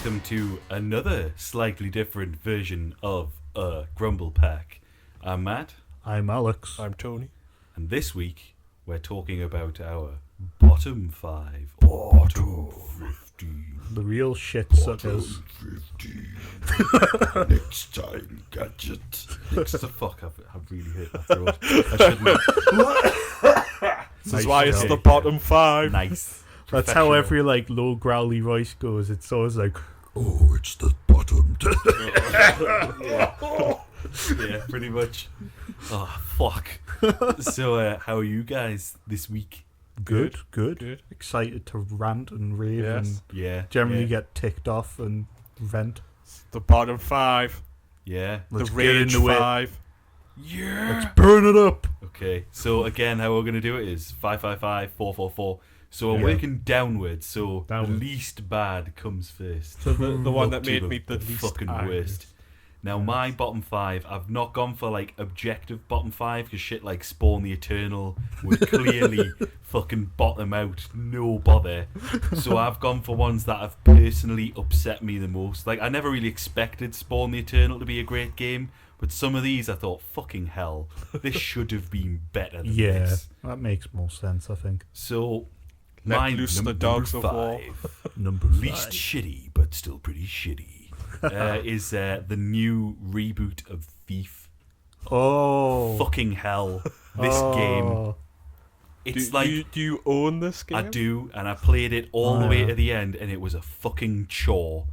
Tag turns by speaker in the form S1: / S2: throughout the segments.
S1: welcome to another slightly different version of Grumble Pack. I'm Matt.
S2: I'm Alex.
S3: I'm Tony.
S1: And this week we're talking about our bottom 5. Bottom 15.
S2: The real shit suckers.
S1: 15. Next time, gadget. Next the fuck, I've really hurt my throat. I shouldn't.
S3: This is why it's the bottom 5.
S1: Nice.
S2: That's how every low growly voice goes. It's always like,
S1: oh, it's the bottom. Yeah, pretty much. Oh, fuck. So, how are you guys this week?
S2: good.
S3: Good.
S2: Excited to rant and rave and
S1: Yeah.
S2: get ticked off and vent.
S3: The bottom 5.
S1: Yeah.
S2: Let's
S3: the
S2: get
S3: rage
S2: into it.
S3: 5.
S1: Yeah.
S2: Let's burn it up.
S1: Okay, so again, how we're going to do it is 555 444. So we're
S2: Yeah.
S1: working downwards, so
S2: Downwards.
S1: the least bad comes first.
S3: So the one that
S1: Up to
S3: made me the least
S1: fucking
S3: angry.
S1: worst. Now, my bottom 5, I've not gone for objective bottom 5 because shit like Spawn the Eternal would clearly fucking bottom out, no bother. So I've gone for ones that have personally upset me the most. I never really expected Spawn the Eternal to be a great game, but some of these I thought, fucking hell, this should have been better than
S2: Yeah,
S1: this.
S2: that makes more sense, I think.
S1: So,
S3: Let
S1: my
S3: loose the
S1: number
S3: dogs of war.
S1: 5.
S2: Number
S1: Least
S2: 5.
S1: shitty, but still pretty shitty, is the new reboot of Thief.
S2: Oh.
S1: Fucking hell. This game. It's
S3: do you own this game?
S1: I do, and I played it all the way to the end, and it was a fucking chore.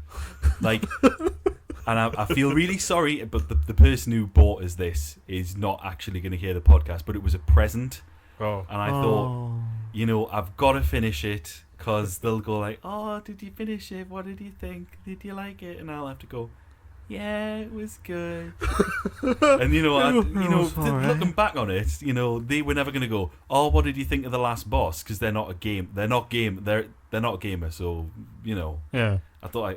S1: And I feel really sorry, but the person who bought us this is not actually going to hear the podcast, but it was a present.
S3: Oh.
S1: And I thought, I've got to finish it, because they'll go like, oh, did you finish it? What did you think? Did you like it? And I'll have to go, yeah, it was good. And looking back on it, they were never going to go, oh, what did you think of the last boss? Because they're not a game. They're not a gamer. So
S2: Yeah.
S1: I thought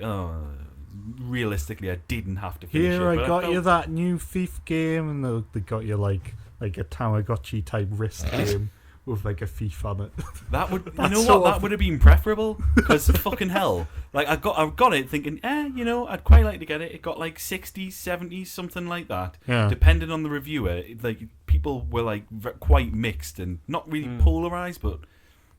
S1: realistically, I didn't have to finish it.
S2: Here, I
S1: but
S2: got
S1: felt-
S2: you that new Thief game, and they got you like a Tamagotchi type wrist game with a thief on it.
S1: That would,
S2: That's
S1: that would have been preferable. Because fucking hell, I got it thinking, I'd quite like to get it. It got 60s, 70s, something like that.
S2: Yeah.
S1: Depending on the reviewer, people were quite mixed and not really polarized, but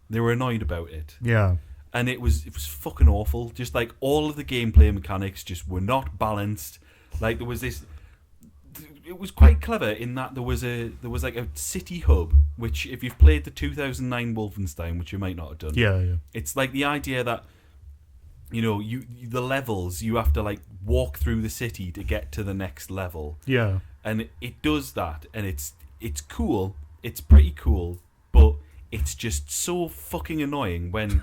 S1: they were annoyed about it.
S2: Yeah.
S1: And it was fucking awful. Just all of the gameplay mechanics just were not balanced. There was this. It was quite clever in that there was a city hub, which if you've played the 2009 Wolfenstein, which you might not have done,
S2: Yeah.
S1: it's the idea that the levels you have to walk through the city to get to the next level,
S2: Yeah.
S1: and it does that, and it's cool, it's pretty cool, but it's just so fucking annoying when.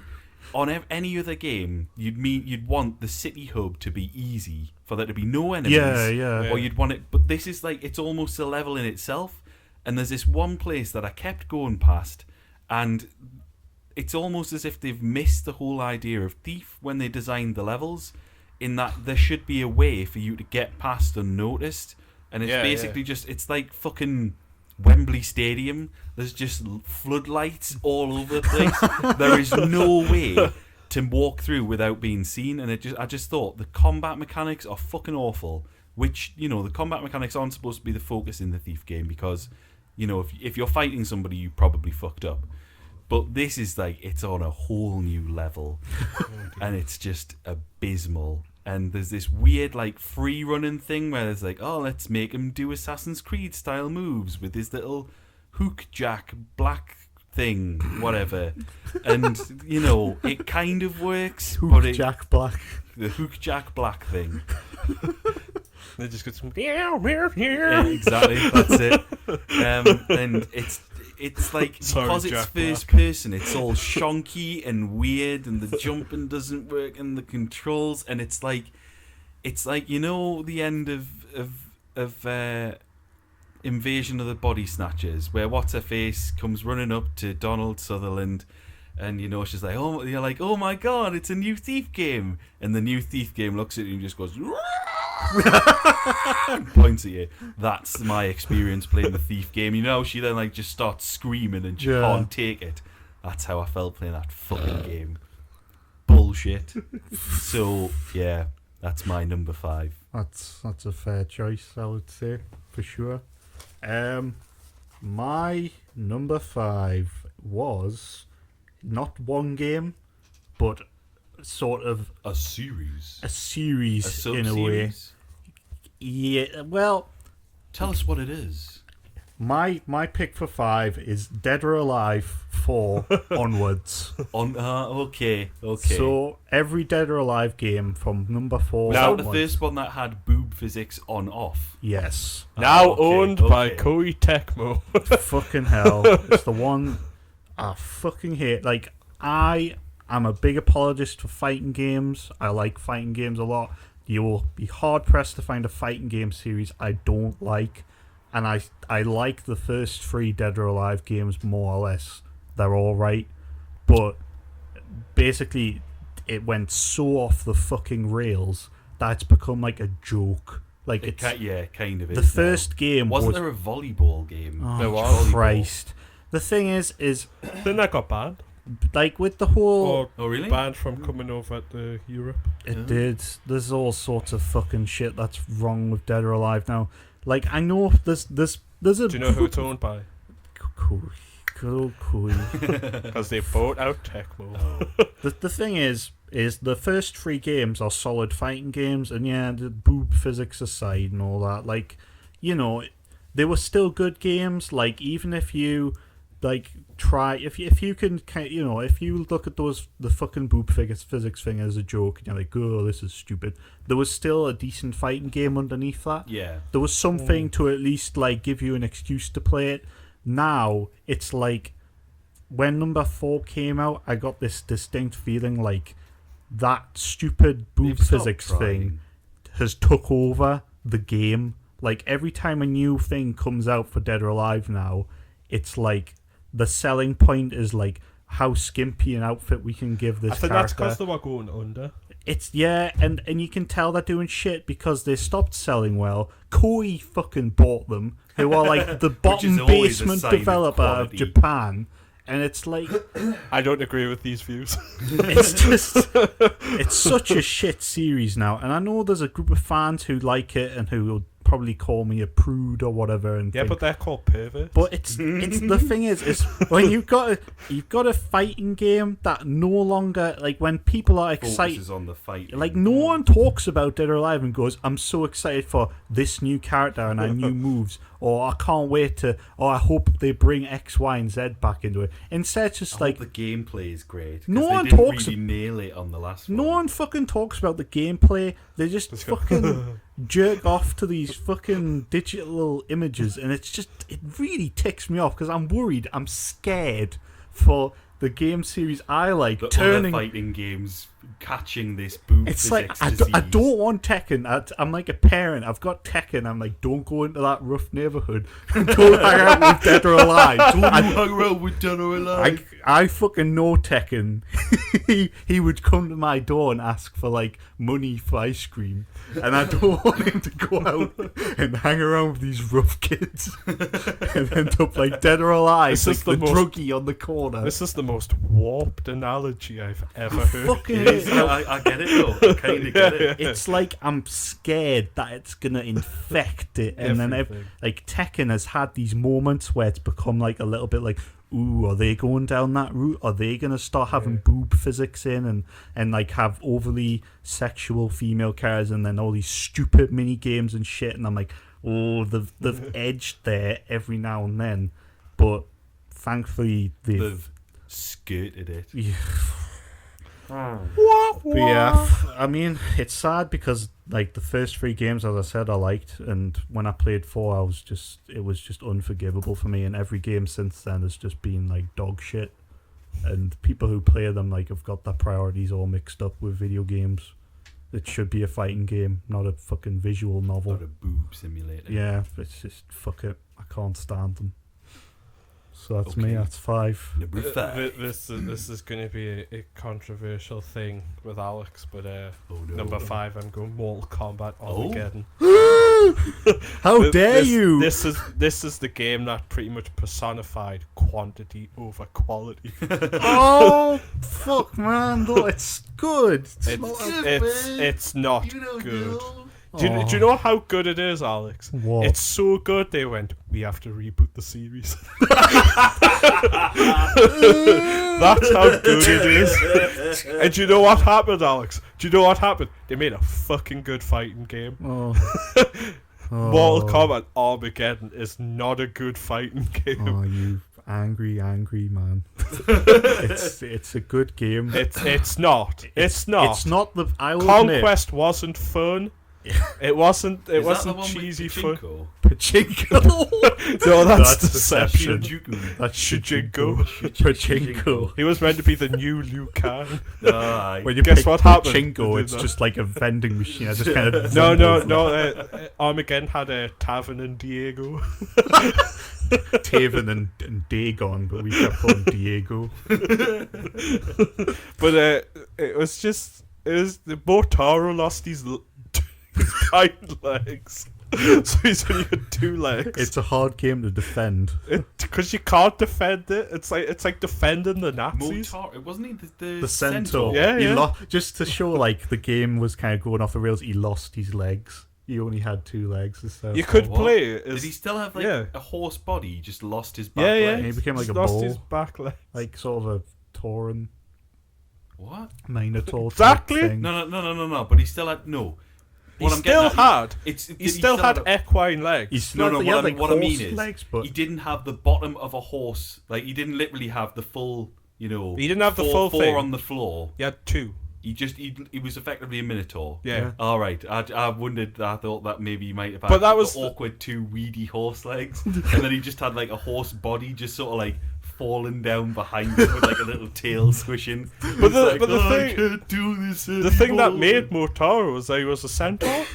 S1: On any other game, you'd want the city hub to be easy for there to be no enemies.
S2: Yeah.
S1: Or you'd want it, but this is it's almost a level in itself. And there's this one place that I kept going past, and it's almost as if they've missed the whole idea of Thief when they designed the levels. In that there should be a way for you to get past unnoticed, and it's basically just it's like fucking Wembley Stadium. There's just floodlights all over the place. There is no way to walk through without being seen, and I just thought the combat mechanics are fucking awful. Which the combat mechanics aren't supposed to be the focus in the Thief game because if you're fighting somebody, you probably fucked up. But this is it's on a whole new level, and it's just abysmal. And there's this weird free running thing where there's let's make him do Assassin's Creed style moves with his little hook jack black thing, whatever. And it kind of works, but
S2: Jack Black.
S1: the hook jack black thing.
S3: They just get some.
S1: Yeah, exactly, that's it. And it's because it's
S3: Jack
S1: first person, it's all shonky and weird, and the jumping doesn't work, and the controls, and it's the end of Invasion of the Body Snatchers, where what's her face comes running up to Donald Sutherland, and she's like, oh, you're like, oh my god, it's a new Thief game, and the new Thief game looks at you and just goes. Points at you. That's my experience playing the Thief game. She then just starts screaming and she can't take it. That's how I felt playing that fucking game. bullshit. So yeah, that's my number 5.
S2: That's a fair choice, I would say, for sure. My number 5 was not one game, but sort of
S1: A series.
S2: a series in a way.
S1: sub-series.
S2: Yeah, well,
S1: Tell us what it is.
S2: my pick for 5 is Dead or Alive 4 onwards.
S1: Okay.
S2: So every Dead or Alive game from number 4
S1: Was
S3: Now-
S1: that the
S2: onwards.
S1: first one that had boob physics on off?
S2: Yes.
S3: Now
S1: okay,
S3: owned by
S1: okay.
S3: Koei Tecmo.
S2: Fucking hell. It's the one I fucking hate. Like, I am a big apologist for fighting games. I like fighting games a lot. You will be hard pressed to find a fighting game series I don't like. And I like the first 3 Dead or Alive games more or less. They're alright. But basically, it went so off the fucking rails that it's become like a joke. Like, it's
S1: Kind of.
S2: the
S1: is
S2: first game
S1: Wasn't
S2: was...
S1: there a volleyball game?
S2: Oh,
S3: There was.
S2: Christ. The thing is
S3: Then that got banned.
S2: like with the whole...
S3: Or
S1: Oh really?
S3: banned from coming over to Europe.
S2: It did. There's all sorts of fucking shit that's wrong with Dead or Alive now. Like, I know there's a...
S3: Do you know who it's owned by?
S2: Cool.
S3: Because they bought out Tecmo.
S1: Oh.
S2: The thing is the first 3 games are solid fighting games, and yeah, the boob physics aside and all that, like, you know, they were still good games. Like, even if you like try, if you can, you know, if you look at the fucking boob physics thing as a joke, and you're like, oh, this is stupid, there was still a decent fighting game underneath that.
S1: Yeah.
S2: There was something to at least like give you an excuse to play it. Now it's like, when number 4 came out, I got this distinct feeling like that stupid boob
S1: They've stopped
S2: physics
S1: trying.
S2: thing has took over the game. Like, every time a new thing comes out for Dead or Alive now, it's like the selling point is like how skimpy an outfit we can give this
S3: I think that's
S2: character.
S3: because they were going under.
S2: It's, yeah, and you can tell they're doing shit because they stopped selling well. Koei fucking bought them, who are like the bottom
S1: always a
S2: basement
S1: sign of
S2: developer of
S1: quality.
S2: Japan. And it's like,
S3: I don't agree with these views.
S2: it's just, it's such a shit series now. And I know there's a group of fans who like it and who will probably call me a prude or whatever. And
S3: Yeah,
S2: think,
S3: but they're called perverts.
S2: but it's the thing is when you've got a fighting game that no longer, like, when people are excited,
S1: Focuses on the fight.
S2: like, no one talks about Dead or Alive and goes, I'm so excited for this new character and our new moves, or I can't wait to, or I hope they bring X, Y, and Z back into it. Instead, it's just
S1: Like
S2: like,
S1: the gameplay is great. 'cause
S2: No
S1: they
S2: one
S1: didn't
S2: talks
S1: really nail it on the last
S2: no
S1: one.
S2: one fucking talks about the gameplay. They just
S3: Let's go.
S2: fucking jerk off to these fucking digital images, and it's just, it really ticks me off because I'm worried, I'm scared for the game series I like
S1: The
S2: turning.
S1: other fighting games catching this boob
S2: It's like,
S1: physics
S2: I
S1: disease.
S2: don't want Tekken. I'm like a parent. I've got Tekken. I'm like, don't go into that rough neighborhood. Don't hang out with Dead or Alive.
S1: Don't
S2: I,
S1: you hang around with Dead or Alive.
S2: I fucking know Tekken. he would come to my door and ask for like money for ice cream, and I don't want him to go out and hang around with these rough kids and end up like Dead or Alive,
S3: This
S2: like
S3: is
S2: the,
S3: the most-
S2: druggie on the corner.
S3: This is the most warped analogy I've ever heard.
S2: Fucking
S1: It is, I get it though. I kind of get it.
S2: It's like I'm scared that it's gonna infect it, and then
S3: Everything.
S2: like Tekken has had these moments where it's become like a little bit like, ooh, are they going down that route? Are they gonna start having boob physics in and like have overly sexual female characters, and then all these stupid mini games and shit? And I'm like, oh, they've edged there every now and then, but thankfully
S1: They've skirted it.
S2: But yeah, I mean, it's sad because like the first 3 games, as I said, I liked, and when I played 4, it was just unforgivable for me. And every game since then has just been like dog shit. And people who play them like have got their priorities all mixed up with video games. It should be a fighting game, not a fucking visual novel.
S1: Not a boob simulator.
S2: Yeah, it's just fuck it. I can't stand them. So that's me.
S1: Okay.
S2: That's 5.
S1: Number 5.
S3: This is going to be a controversial thing with Alex, but
S1: Oh no.
S3: number 5, I'm going Mortal Kombat
S1: Oh.
S3: Armageddon.
S2: How dare you?
S3: This is the game that pretty much personified quantity over quality.
S2: Oh, fuck, man. No, it's good.
S3: It's not good. Do
S2: Oh.
S3: you know how good it is, Alex?
S2: What?
S3: It's so good they went, we have to reboot the series. That's how good it is. And do you know what happened, Alex? Do you know what happened? They made a fucking good fighting game.
S2: Oh.
S3: Mortal Kombat Armageddon is not a good fighting game.
S2: Oh, you angry man. It's a good game.
S3: It's not.
S2: It's not the I will
S3: Conquest wasn't fun. It wasn't
S1: Is that the
S3: wasn't
S1: one with
S3: cheesy fun.
S1: Pachinko?
S2: Pachinko.
S3: No, that's
S2: Deception.
S3: Deception.
S2: That's
S3: Shijinko.
S2: Pachinko.
S3: He was meant to be the new Liu Kang.
S1: Aye.
S2: When you
S3: Guess
S2: pick
S3: what happened?
S2: Pachinko,
S3: They
S2: it's
S3: did that.
S2: just like a vending machine. I just kind of
S3: No. Armageddon had a tavern in Diego.
S2: Taven and Dagon, but we kept calling Diego.
S3: But it was the Motaro lost his hind legs, so he's only got 2 legs.
S2: It's a hard game to defend.
S3: Because you can't defend it. It's like defending the Nazis.
S1: Motar, wasn't he the
S2: The centaur.
S3: Yeah,
S2: He
S3: yeah.
S2: just to show like the game was kind of going off the rails. He lost his legs. He only had 2 legs. So
S3: You could
S1: What?
S3: play it
S1: Did
S3: as
S1: he still have like
S3: yeah.
S1: a horse body? He just lost his back
S3: Yeah.
S1: legs?
S2: he became like
S3: He's
S2: a
S3: lost
S2: bull,
S3: his back leg.
S2: like sort of a Tauran
S1: What?
S2: Minotaur type
S3: Exactly.
S2: thing.
S1: No. But he still had no.
S3: He
S1: What I'm
S3: still
S1: getting at,
S3: had.
S1: Did
S3: He still had equine legs.
S2: He's
S1: No,
S2: not,
S1: no,
S2: he
S1: what
S2: had,
S1: I-
S2: like,
S1: what I mean
S2: horse
S1: is,
S2: legs, but
S1: he didn't have the bottom of a horse. Like he didn't literally have the full.
S3: He didn't have the
S1: four,
S3: full
S1: four
S3: thing.
S1: on the floor.
S3: He had 2.
S1: He was effectively a minotaur.
S3: Yeah.
S1: All right. I wondered. I thought that maybe he might have had
S3: But that was
S1: the awkward 2 weedy horse legs, and then he just had like a horse body, just sort of like falling down behind him with like a little tail squishing.
S3: But the
S1: It's like, "Oh,
S3: thing-
S1: I can't do this
S3: The thing that
S1: anymore."
S3: made Motaro was that he was a centaur.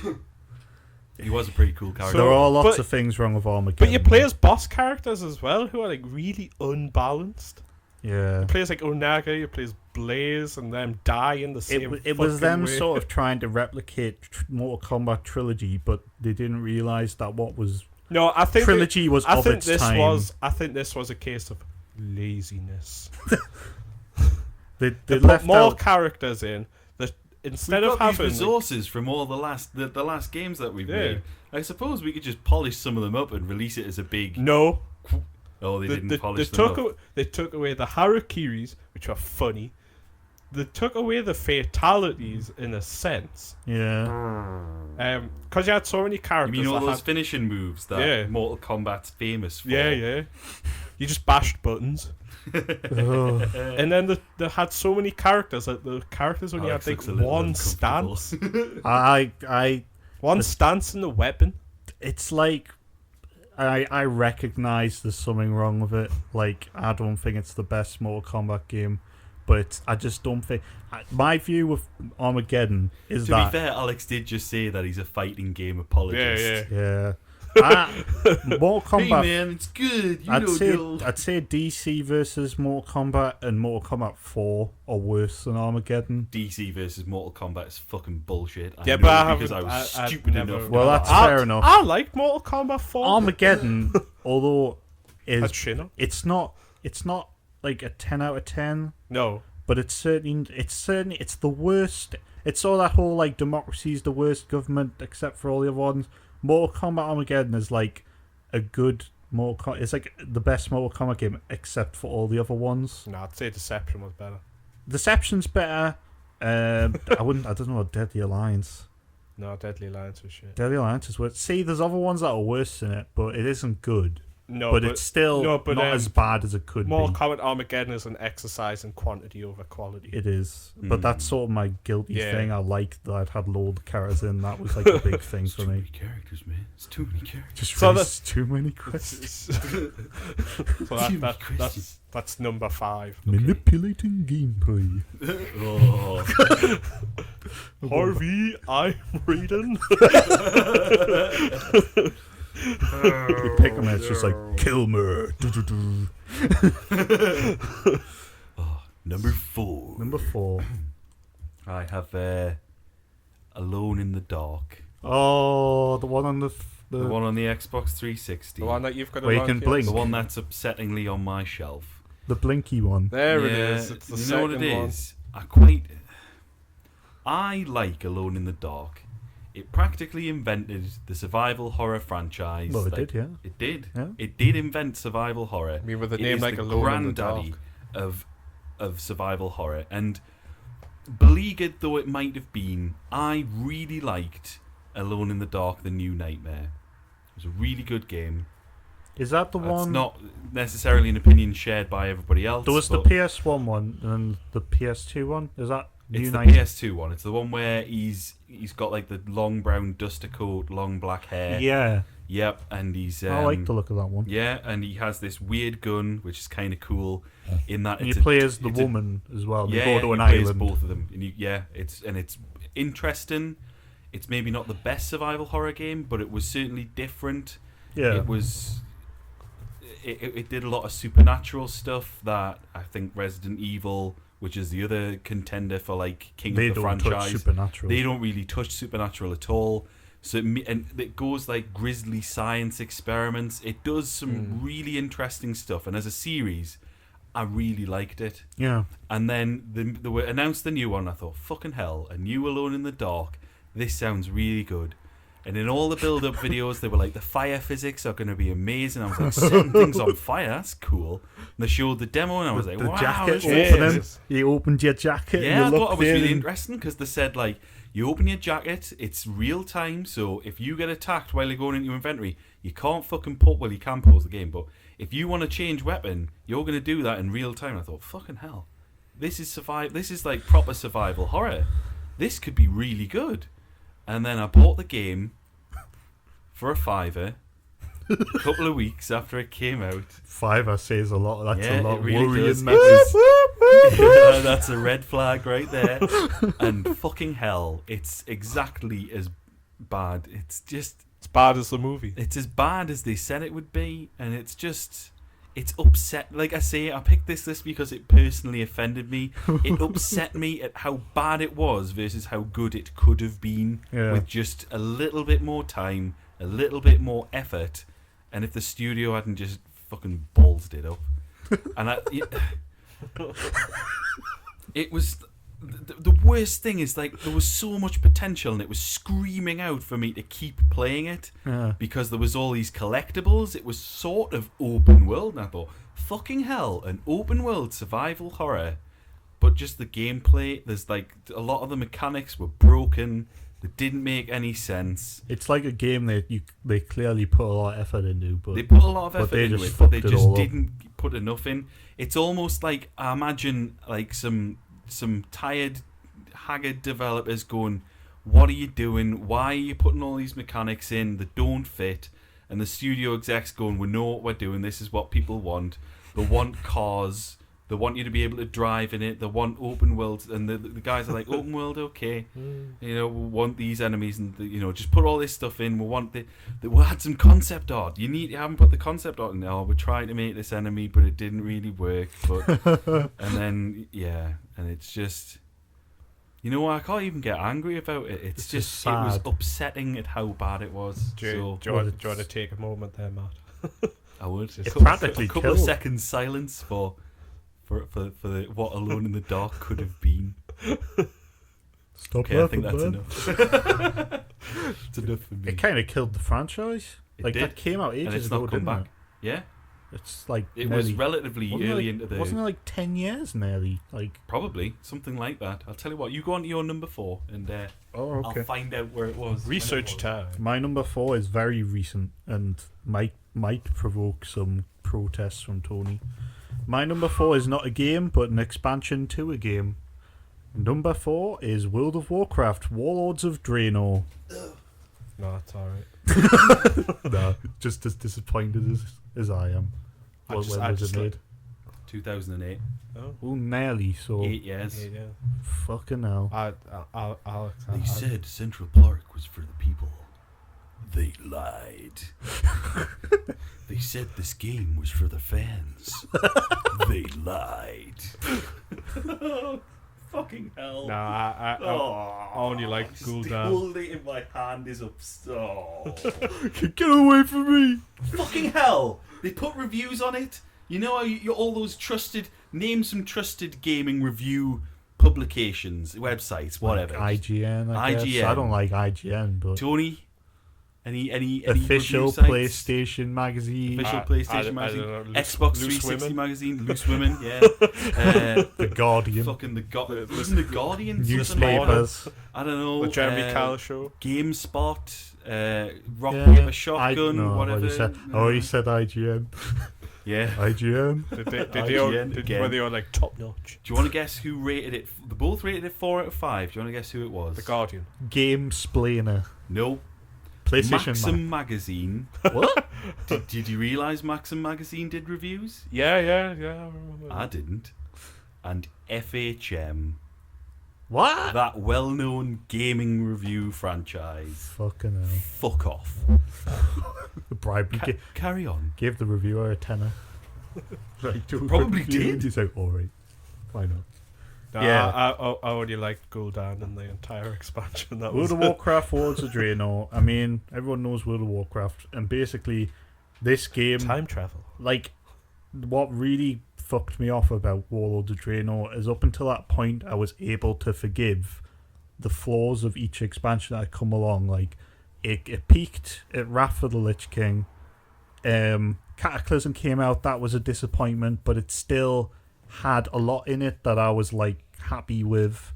S1: he was a pretty cool character.
S2: there are lots
S3: but-
S2: of things wrong with Armageddon.
S3: But you play as boss characters as well who are like really unbalanced.
S2: yeah.
S3: You play as like Onaga, you play as Blaze, and them die in the same.
S2: It was
S3: fucking
S2: them
S3: way.
S2: sort of trying to replicate Mortal Kombat trilogy, but they didn't realize that what was
S3: No, I think
S2: trilogy was
S3: I
S2: of
S3: think
S2: its
S3: this
S2: time.
S3: I think this was a case of laziness.
S2: They
S3: They
S2: left
S3: put more
S2: out.
S3: characters in that instead
S1: We've
S3: of
S1: got these
S3: having
S1: resources from all the last games that we've
S3: Yeah.
S1: made. I suppose we could just polish some of them up and release it as a big.
S3: no,
S1: Oh, they didn't polish
S3: they
S1: them
S3: took
S1: up.
S3: they took away the harakiris, which were funny. They took away the fatalities in a sense,
S2: Yeah.
S3: because you had so many
S1: You
S3: characters.
S1: mean all
S3: that
S1: those
S3: had,
S1: finishing moves that
S3: Yeah.
S1: Mortal Kombat's famous for?
S3: yeah. You just bashed buttons,
S2: Ugh.
S3: and then they had so many characters that the characters only
S1: Alex
S3: had
S1: looks a
S3: like
S1: little
S3: one
S1: uncomfortable.
S3: stance,
S2: I
S3: one stance in the weapon.
S2: it's like I recognize there's something wrong with it. Like I don't think it's the best Mortal Kombat game, but I just don't think. My view of Armageddon is
S1: To
S2: that
S1: be fair, Alex did just say that he's a fighting game apologist.
S3: Yeah.
S2: Mortal Kombat.
S1: Hey man, it's good.
S2: I'd say DC versus Mortal Kombat and Mortal Kombat 4 are worse than Armageddon.
S1: DC versus Mortal Kombat is fucking bullshit.
S3: Yeah,
S1: know
S3: but I
S1: because I
S3: haven't-
S1: was
S3: I've
S1: stupid
S3: never-
S1: enough.
S2: Well, that's
S3: I-
S2: fair enough.
S3: I like Mortal Kombat 4.
S2: Armageddon, although
S3: Had
S2: is
S3: Shinnok?
S2: it's not like a 10 out of 10,
S3: No.
S2: but it's the worst. It's all that whole like democracy is the worst government except for all the other ones. Mortal Kombat Armageddon is like a good it's like the best Mortal Kombat game except for all the other ones.
S3: No, I'd say Deception was better.
S2: Deception's better. I don't know. Deadly Alliance.
S3: No, Deadly Alliance was shit.
S2: Deadly Alliance is worse. See, there's other ones that are worse than it, but it isn't good.
S3: No,
S2: but it's still not as bad as it could
S3: Mortal
S2: be.
S3: Kombat Armageddon is an exercise in quantity over quality.
S2: It is, but that's sort of my guilty
S3: Yeah.
S2: thing. I liked that I'd had loads of characters in. That was like a big thing
S1: It's
S2: for
S1: too
S2: me.
S1: many characters, man. It's too many characters.
S2: Just
S3: So
S2: raised too many questions.
S3: So that's number 5.
S2: Manipulating gameplay.
S1: Oh.
S3: Harvey, I'm reading.
S2: You pick them and it's just like Kilmer.
S1: Number 4.
S2: Number 4.
S1: I have Alone in the Dark.
S2: Oh, the one on the
S1: The one on the Xbox 360.
S3: The one that you've got
S2: Where you
S3: around
S2: can
S3: here.
S2: blink.
S1: The one that's upsettingly on my shelf.
S2: the blinky one.
S3: There it
S1: Yeah,
S3: is. It's the
S1: you know what it
S3: second one.
S1: is? I like Alone in the Dark. It practically invented the survival horror franchise.
S2: Well, it did, yeah.
S1: It did.
S2: Yeah.
S1: It did invent survival horror.
S3: I mean, with a
S1: It
S3: name
S1: is
S3: like
S1: the
S3: Alone in the
S1: granddaddy
S3: Dark.
S1: of survival horror. And beleaguered though it might have been, I really liked Alone in the Dark: The New Nightmare. It was a really good game.
S2: Is that the
S1: That's
S2: one?
S1: not necessarily an opinion shared by everybody else.
S2: There was the
S1: but
S2: PS1 one and the PS2 one. Is that
S1: it's
S2: New
S1: the
S2: Night?
S1: PS2 one. It's the one where he's got like the long brown duster coat, long black hair.
S2: Yeah,
S1: Yep, and he's
S2: I like the look of that one.
S1: yeah, and he has this weird gun, which is kind of cool. In that,
S2: And
S1: it's
S2: you play as the
S1: it's a-
S2: woman as well. They
S1: Yeah,
S2: go to an
S1: you play as
S2: island.
S1: both of them. And it's interesting. It's maybe not the best survival horror game, but it was certainly different.
S2: Yeah,
S1: It was. It did a lot of supernatural stuff that I think Resident Evil, which is the other contender for like king
S2: they
S1: of the
S2: don't touch
S1: franchise,
S2: supernatural.
S1: they don't really touch supernatural at all. So and it goes like grisly science experiments. It does some really interesting stuff, and as a series, I really liked it.
S2: Yeah,
S1: And then they were announced the new one. I thought, fucking hell, a new Alone in the Dark. This sounds really good. And in all the build-up videos, they were like, the fire physics are going to be amazing. I was like, setting things on fire, that's cool. And they showed the demo, and I was like,
S2: the
S1: wow.
S2: jacket
S1: this
S2: opening.
S3: is-
S2: You opened your jacket.
S1: yeah, I
S2: and you
S1: thought it
S2: looked
S1: was
S2: in
S1: really
S2: and-
S1: interesting because they said, like, you open your jacket, it's real time, so if you get attacked while you're going into your inventory, you can't fucking well, you can pause the game, but if you want to change weapon, you're going to do that in real time. I thought, fucking hell, this is like proper survival horror. This could be really good. And then I bought the game for a £5 a couple of weeks after it came out.
S2: Fiverr says a lot. That's
S1: Yeah,
S2: a lot
S1: it really
S2: worrying.
S1: does. It
S2: That
S1: was- yeah, that's a red flag right there. And fucking hell, it's exactly as bad. It's
S3: bad as the movie.
S1: it's as bad as they said it would be, and it's upset. Like I say, I picked this list because it personally offended me. It upset me at how bad it was versus how good it could have been
S2: Yeah.
S1: with just a little bit more time, a little bit more effort, and if the studio hadn't just fucking ballsed it up. And it was the worst thing is like there was so much potential and it was screaming out for me to keep playing it
S2: yeah.
S1: because there was all these collectibles. It was sort of open world, and I thought, fucking hell, an open world survival horror, but just the gameplay. There's like a lot of the mechanics were broken. They didn't make any sense.
S2: It's like a game that they clearly put a lot of effort into, but
S1: They put a lot of
S2: but
S1: effort
S2: they
S1: into
S2: just
S1: it, but they
S2: fucked it
S1: just
S2: all up.
S1: didn't put enough in. It's almost like I imagine like some tired, haggard developers going, "What are you doing? Why are you putting all these mechanics in that don't fit?" And the studio execs going, "We know what we're doing. This is what people want. They want cars. They want you to be able to drive in it. They want open world." And the guys are like, "Open world, okay. You know, we want these enemies, and just put all this stuff in. We want we had some concept art. You haven't put the concept art in. Oh, we're trying to make this enemy, but it didn't really work. But and then and it's just, you know what? I can't even get angry about it. It's just it was
S2: sad.
S1: upsetting at how bad it was.
S3: Do you want to take a moment there, Matt?
S1: I would.
S2: It practically
S1: a couple of
S2: killed.
S1: seconds silence for what Alone in the Dark could have been.
S2: stop
S1: Okay, I think that's
S2: man.
S1: enough. It's enough for me.
S2: It kind of killed the franchise.
S1: It
S2: Like
S1: did.
S2: that came out
S1: And
S2: ages
S1: it's
S2: ago,
S1: not come
S2: didn't
S1: back.
S2: it?
S1: Yeah,
S2: It's like
S1: it was
S2: nearly-
S1: relatively
S2: wasn't it
S1: early
S2: like-
S1: into the.
S2: Wasn't it like 10 years nearly? Like
S1: Probably something like that. I'll tell you what. You go on to your number 4, and
S2: oh
S1: I'll find out where it was. when it
S3: Research
S1: was.
S3: time.
S2: My number 4 is very recent and might provoke some protests from Tony. My number 4 is not a game, but an expansion to a game. Number 4 is World of Warcraft: Warlords of Draenor.
S3: No, it's alright.
S2: No, just as disappointed as I am.
S3: I
S2: When
S3: just
S2: was it
S3: like-
S2: made?
S1: 2008.
S3: Oh,
S2: Oh, nearly. So
S1: 8 years.
S3: yeah.
S2: fucking hell.
S3: Alex.
S1: They said Central Park was for the people. They lied. They said this game was for the fans. They lied. Fucking hell.
S3: Nah, I only like
S1: just
S3: Gul'dan.
S1: The whole thing in my hand is up. Oh.
S2: Get away from me!
S1: Fucking hell! They put reviews on it. You know how all those name some trusted gaming review publications, websites, whatever.
S2: Like IGN, I guess.
S1: IGN.
S2: I don't like IGN, but
S1: Tony, any
S2: official
S1: review sites?
S2: PlayStation magazine,
S1: Official
S3: I
S1: PlayStation
S3: don't
S1: magazine,
S3: know,
S1: Xbox
S3: Loose
S1: 360
S3: Women.
S1: magazine, Loose Women, yeah.
S2: The Guardian,
S1: Fucking even the Guardian,
S2: newspapers.
S1: I don't know.
S3: The Jeremy Kyle show.
S1: GameSpot, Rock
S2: Yeah,
S1: Paper Shotgun,
S2: no,
S1: whatever.
S2: I already said IGN.
S1: Yeah.
S2: IGN.
S3: Were they all like top notch?
S1: Do you want to guess who rated it? They both rated it 4 out of 5. Do you want to guess who it was?
S3: The Guardian.
S2: Game Splainer.
S1: No.
S2: PlayStation
S1: Maxim Magazine.
S2: What?
S1: Did you realise Maxim Magazine did reviews?
S3: Yeah, I remember.
S1: I didn't. And FHM.
S2: What?
S1: That well-known gaming review franchise.
S2: Fucking hell.
S1: Fuck off.
S2: Bribe.
S1: Carry on.
S2: Gave the reviewer a tenner. Right,
S1: Probably did.
S2: He's like, alright. Why not?
S3: Nah,
S2: Yeah.
S3: I only liked Gul'dan and the entire expansion. That was
S2: World of Warcraft, Worlds of Draenor. I mean, everyone knows World of Warcraft. And basically, this game,
S3: time travel.
S2: like, what really fucked me off about World of Draenor is up until that point, I was able to forgive the flaws of each expansion that had come along. Like, it peaked at Wrath of the Lich King. Cataclysm came out, that was a disappointment, but it still had a lot in it that I was like happy with,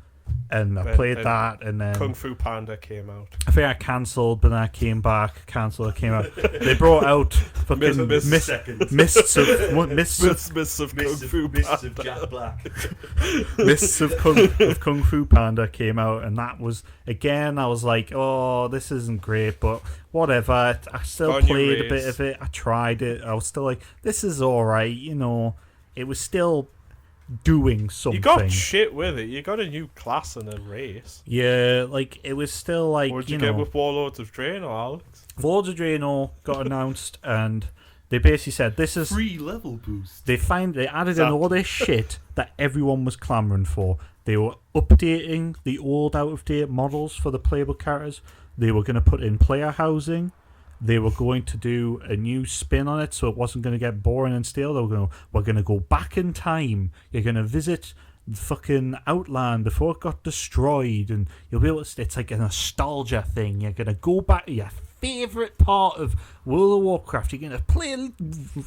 S2: and I played that, and then
S3: Kung Fu Panda came out.
S2: I think I cancelled, but then I came back, cancelled, I came out. They brought out fucking mists
S3: of Kung Fu Panda.
S1: Jack Black.
S2: Mists of Kung Fu Panda came out, and that was, again, I was like, oh, this isn't great, but whatever. I still
S3: Got a new
S2: played a bit
S3: race.
S2: of it. I tried it. I was still like, this is alright, you know. It was still doing something.
S3: You got shit with it. You got a new class and a race.
S2: Yeah, like, it was still like,
S3: What did
S2: you
S3: you
S2: know.
S3: get with Warlords of Draenor, Alex?
S2: Lords of Draenor got announced, and they basically said, this is...
S1: Free level boost.
S2: They added in
S3: Exactly.
S2: all this shit that everyone was clamoring for. They were updating the old out-of-date models for the playable characters. They were going to put in player housing. They were going to do a new spin on it so it wasn't going to get boring and stale. We're going to go back in time. You're going to visit the fucking Outland before it got destroyed, and you'll be able to... It's like a nostalgia thing. You're going to go back to your favourite part of World of Warcraft. You're going to play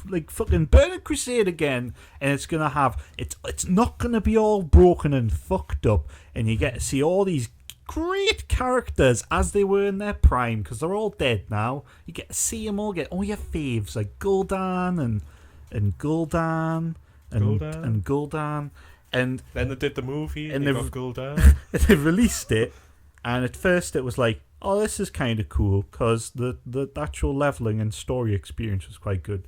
S2: like fucking Burning Crusade again, and it's going to have... It's not going to be all broken and fucked up, and you get to see all these great characters as they were in their prime, because they're all dead now. You get to see them all, get all your faves like Gul'dan and Gul'dan and Gul'dan, and
S3: Then they did the movie
S2: And
S3: and they
S2: they've-
S3: got Gul'dan.
S2: they released it, and at first it was like, oh, this is kind of cool, because the actual leveling and story experience was quite good.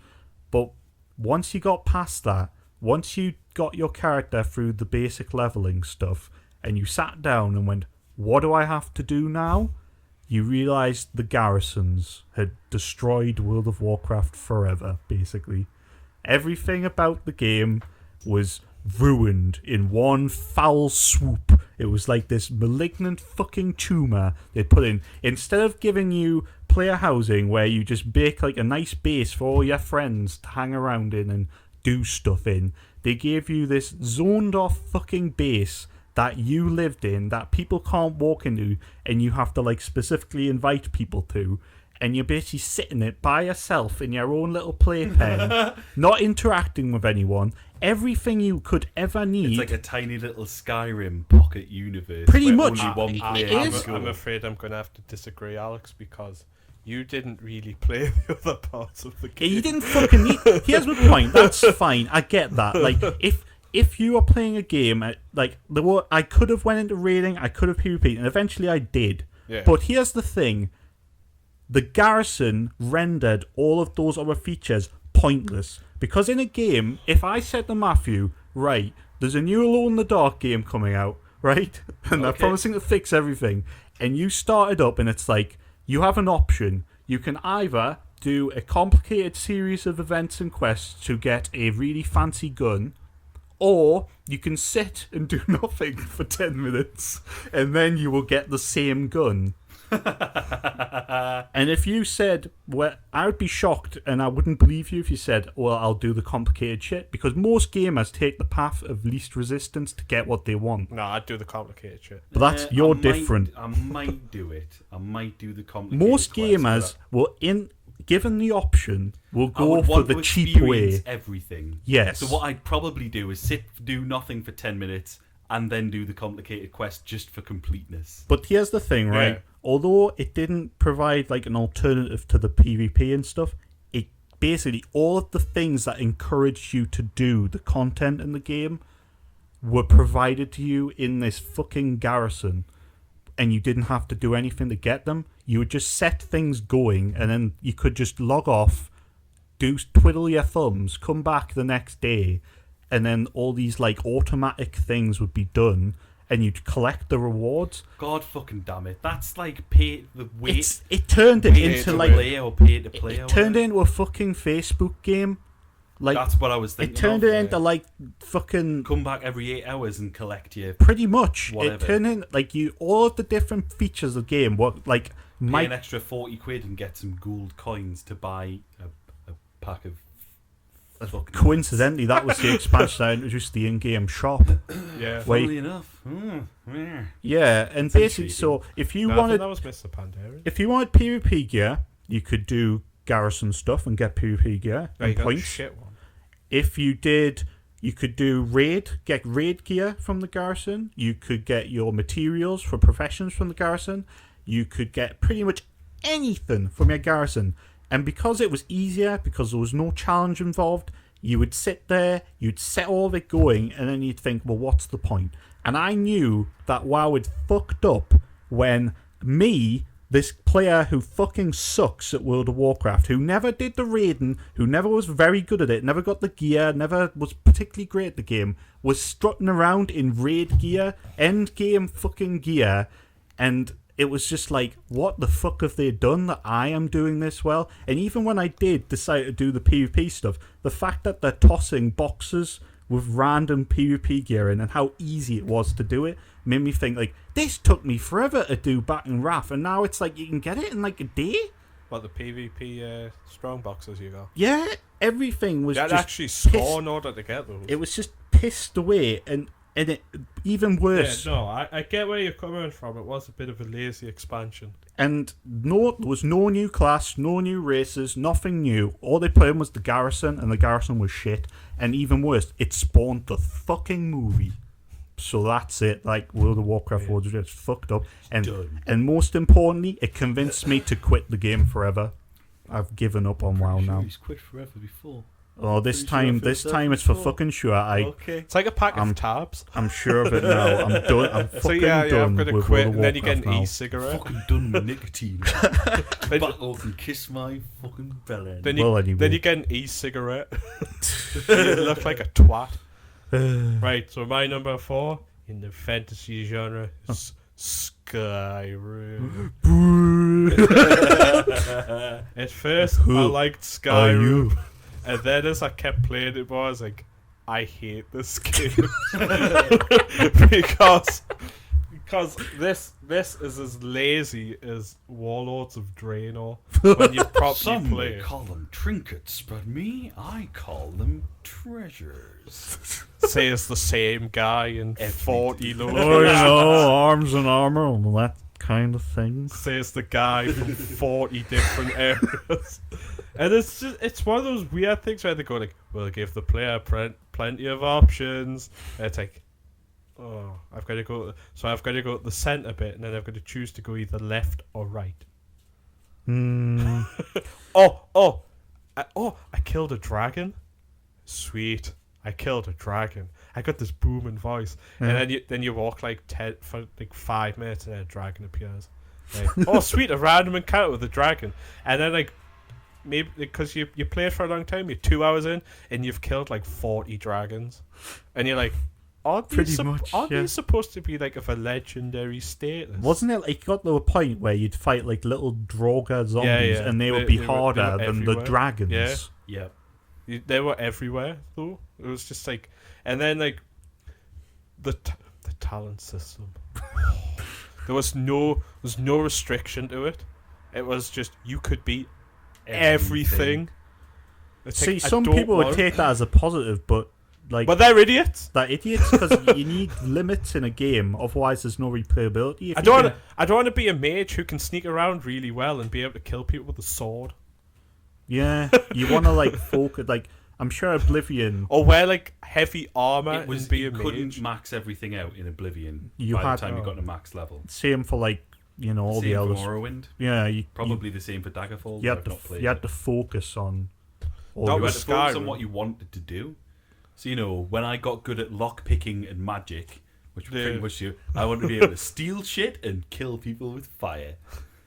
S2: But once you got past that, once you got your character through the basic leveling stuff, and you sat down and went, what do I have to do now? You realised the garrisons had destroyed World of Warcraft forever, basically. Everything about the game was ruined in one foul swoop. It was like this malignant fucking tumour they put in. Instead of giving you player housing where you just bake like a nice base for all your friends to hang around in and do stuff in, they gave you this zoned off fucking base that you lived in, that people can't walk into, and you have to like specifically invite people to, and you're basically sitting it by yourself in your own little playpen, not interacting with anyone. Everything you could ever need.
S1: It's like a tiny little Skyrim pocket universe.
S2: Pretty
S1: where
S2: much.
S1: Only one player
S2: It
S1: can
S2: is.
S1: go.
S3: I'm afraid I'm going to have to disagree, Alex, because you didn't really play the other parts of the game.
S2: You didn't fucking need... Here's my point. That's fine. I get that. Like, if you are playing a game, like, I could have went into raiding, I could have PvP, and eventually I did.
S3: Yeah.
S2: But here's the thing. The garrison rendered all of those other features pointless. Because in a game, if I said to Matthew, right, there's a new Alone in the Dark game coming out, right? And they're
S1: Okay.
S2: promising to fix everything. And you start it up and it's like, you have an option. You can either do a complicated series of events and quests to get a really fancy gun, Or you can sit and do nothing for 10 minutes, and then you will get the same gun. And if you said, well, I would be shocked, and I wouldn't believe you if you said, well, I'll do the complicated shit, because most gamers take the path of least resistance to get what they want.
S3: No, I'd do the complicated shit.
S2: But that's you're different.
S1: I might do it. I might do the complicated
S2: Most
S1: quest,
S2: gamers will, given the option, will
S1: I
S2: go
S1: would
S2: for
S1: want
S2: the
S1: to
S2: cheap
S1: experience
S2: way.
S1: everything.
S2: Yes.
S1: So what I'd probably do is do nothing for 10 minutes and then do the complicated quest just for completeness.
S2: But here's the thing, right?
S3: Yeah.
S2: Although it didn't provide like an alternative to the PvP and stuff, it basically all of the things that encouraged you to do the content in the game were provided to you in this fucking garrison, and you didn't have to do anything to get them. You would just set things going, and then you could just log off, twiddle your thumbs, come back the next day, and then all these like automatic things would be done, and you'd collect the rewards.
S1: God fucking damn it. That's like pay the wait.
S2: It turned it
S1: pay
S2: into
S1: to
S2: like
S1: play or pay to play.
S2: it turned into a fucking Facebook game. Like
S1: That's what I was thinking.
S2: it turned
S1: of.
S2: it into like fucking
S1: Come back every 8 hours and collect your
S2: pretty much.
S1: Whatever.
S2: It turned in like all of the different features of the game. What like
S1: pay an extra 40 quid and get some gold coins to buy a pack of fucking
S2: coincidentally that was the expansion that introduced the in-game shop.
S3: Yeah.
S2: Wait.
S1: Funnily enough. Yeah.
S2: Yeah, and basically, so if you
S3: No, I think
S2: wanted
S3: that was Mr. Pandaren.
S2: if you wanted PvP gear, you could do garrison stuff and get PvP gear
S3: No, you
S2: and
S3: got the
S2: points.
S3: shit one.
S2: If you did, you could get raid gear from the garrison. You could get your materials for professions from the garrison. You could get pretty much anything from your garrison. And because it was easier, because there was no challenge involved, you would sit there, you'd set all of it going, and then you'd think, well, what's the point? And I knew that WoW had fucked up when me, this player who fucking sucks at World of Warcraft, who never did the raiding, who never was very good at it, never got the gear, never was particularly great at the game, was strutting around in raid gear, end game fucking gear, and it was just like, what the fuck have they done that I am doing this well? And even when I did decide to do the PvP stuff, the fact that they're tossing boxes with random PvP gear in and how easy it was to do it made me think, like, this took me forever to do back in Wrath, and now it's like you can get it in like a day?
S3: What, the PvP strong boxes you got?
S2: Yeah, everything was
S3: That
S2: just
S3: actually score in order to get those.
S2: it was just pissed away, and it even worse.
S3: Yeah, no, I get where you're coming from. It was a bit of a lazy expansion.
S2: And there was no new class, no new races, nothing new. All they put in was the garrison, and the garrison was shit. And even worse, it spawned the fucking movie. So that's it. Like, World of Warcraft was just fucked up. And most importantly, it convinced me to quit the game forever. I've given up on WoW now.
S1: He's quit forever before.
S2: Oh, this
S1: Pretty sure
S2: time
S1: I feel
S2: it's for
S1: before.
S2: fucking sure.
S1: Okay.
S3: It's like a pack of tabs.
S2: I'm sure of it now. I'm done. I'm
S3: So
S2: fucking
S3: yeah, I'm
S2: done
S3: gonna
S2: with
S3: quit,
S2: World of
S3: and then you get
S2: Warcraft
S3: an
S2: now.
S3: e-cigarette.
S1: Fucking done with nicotine.
S3: Then-
S1: Buttholes and kiss my fucking belly.
S3: Then you,
S2: Well, anyway.
S3: then you get an e-cigarette. You look like a twat. Right, so my number 4 in the fantasy genre is Skyrim. At first, I liked Skyrim, and then as I kept playing it more, I was like, I hate this game because this is as lazy as Warlords of Draenor when you properly
S1: Some
S3: play
S1: may
S3: it.
S1: call them trinkets, but me, I call them treasures.
S3: Says the same guy in 40
S2: Oh,
S3: loads.
S2: you know, arms and armor and that kind of thing.
S3: Says the guy from 40 different areas. And it's one of those weird things where they go like, we'll give the player plenty of options. And it's like, oh, I've got to go to the center bit, and then I've got to choose to go either left or right. I killed a dragon. Sweet, I killed a dragon. I got this booming voice, and then you walk like 5 minutes, and then a dragon appears. Like, oh sweet, a random encounter with a dragon, and then like maybe because you played for a long time, you're 2 hours in, and you've killed like 40 dragons, and you're like, aren't these these supposed to be like of a legendary status?
S2: Wasn't it like got to a point where you'd fight like little Droga zombies
S3: Yeah.
S2: and they would
S3: They
S2: be
S3: were
S2: harder than the
S3: everywhere.
S2: dragons?
S3: Yeah.
S1: Yep.
S3: They were everywhere though. It was just like, and then like the talent system. There's no restriction to it. It was just you could be everything. It's
S2: See,
S3: like, I
S2: some
S3: don't
S2: people would
S3: want-
S2: take that as a positive, but like
S3: But they're idiots.
S2: they're idiots because you need limits in a game. Otherwise, there's no replayability. If
S3: I
S2: you
S3: don't
S2: can-
S3: want to be a mage who can sneak around really well and be able to kill people with a sword,
S2: Yeah, you want to like focus. Like I'm sure Oblivion.
S3: or wear like heavy armor
S1: It was
S3: and be
S1: you
S3: a
S1: couldn't
S3: mage.
S1: max everything out in Oblivion
S2: You
S1: by
S2: had-
S1: the time you got to max level.
S2: Same for like all
S1: Same
S2: the
S1: for
S2: others.
S1: Morrowind.
S2: Yeah, you
S1: Probably the same for Daggerfall.
S2: you
S1: I've
S2: had to
S1: not played
S2: you had
S1: it.
S2: to focus on. All
S3: That
S1: You
S2: the-
S1: had
S3: was
S1: to focus on
S3: Skyrim.
S1: what you wanted to do. So when I got good at lock picking and magic, which was pretty
S3: Yeah.
S1: much I wanted to be able to steal shit and kill people with fire.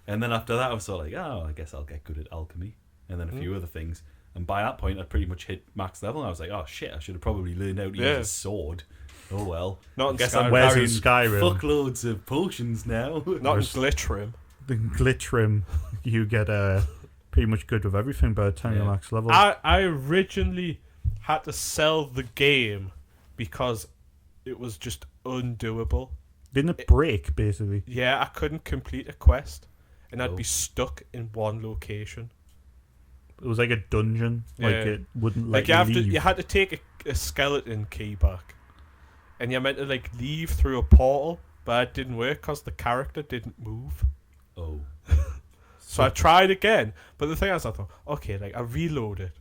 S1: And then after that, I was sort of like, oh, I guess I'll get good at alchemy, and then a few other things. And by that point, I'd pretty much hit max level. And I was like, oh shit, I should have probably learned how to use a sword. Oh well.
S3: Not in
S1: guess
S3: Skyrim.
S1: I'm
S2: Whereas in
S1: carrying
S2: Skyrim,
S1: fuckloads of potions now.
S3: Not in Glitchrim.
S2: the glitch rim, you get pretty much good with everything by the time you're
S1: Yeah.
S2: max level.
S3: I originally had to sell the game because it was just undoable.
S2: Didn't it break basically?
S3: Yeah, I couldn't complete a quest, and I'd
S1: Oh.
S3: be stuck in one location.
S2: It was like a dungeon. Like
S3: Yeah.
S2: it wouldn't let
S3: Like
S2: you leave.
S3: you had to take a skeleton key back, and you're meant to like leave through a portal, but it didn't work because the character didn't move.
S1: Oh.
S3: So I tried again, but the thing is, I thought, okay, like I reloaded,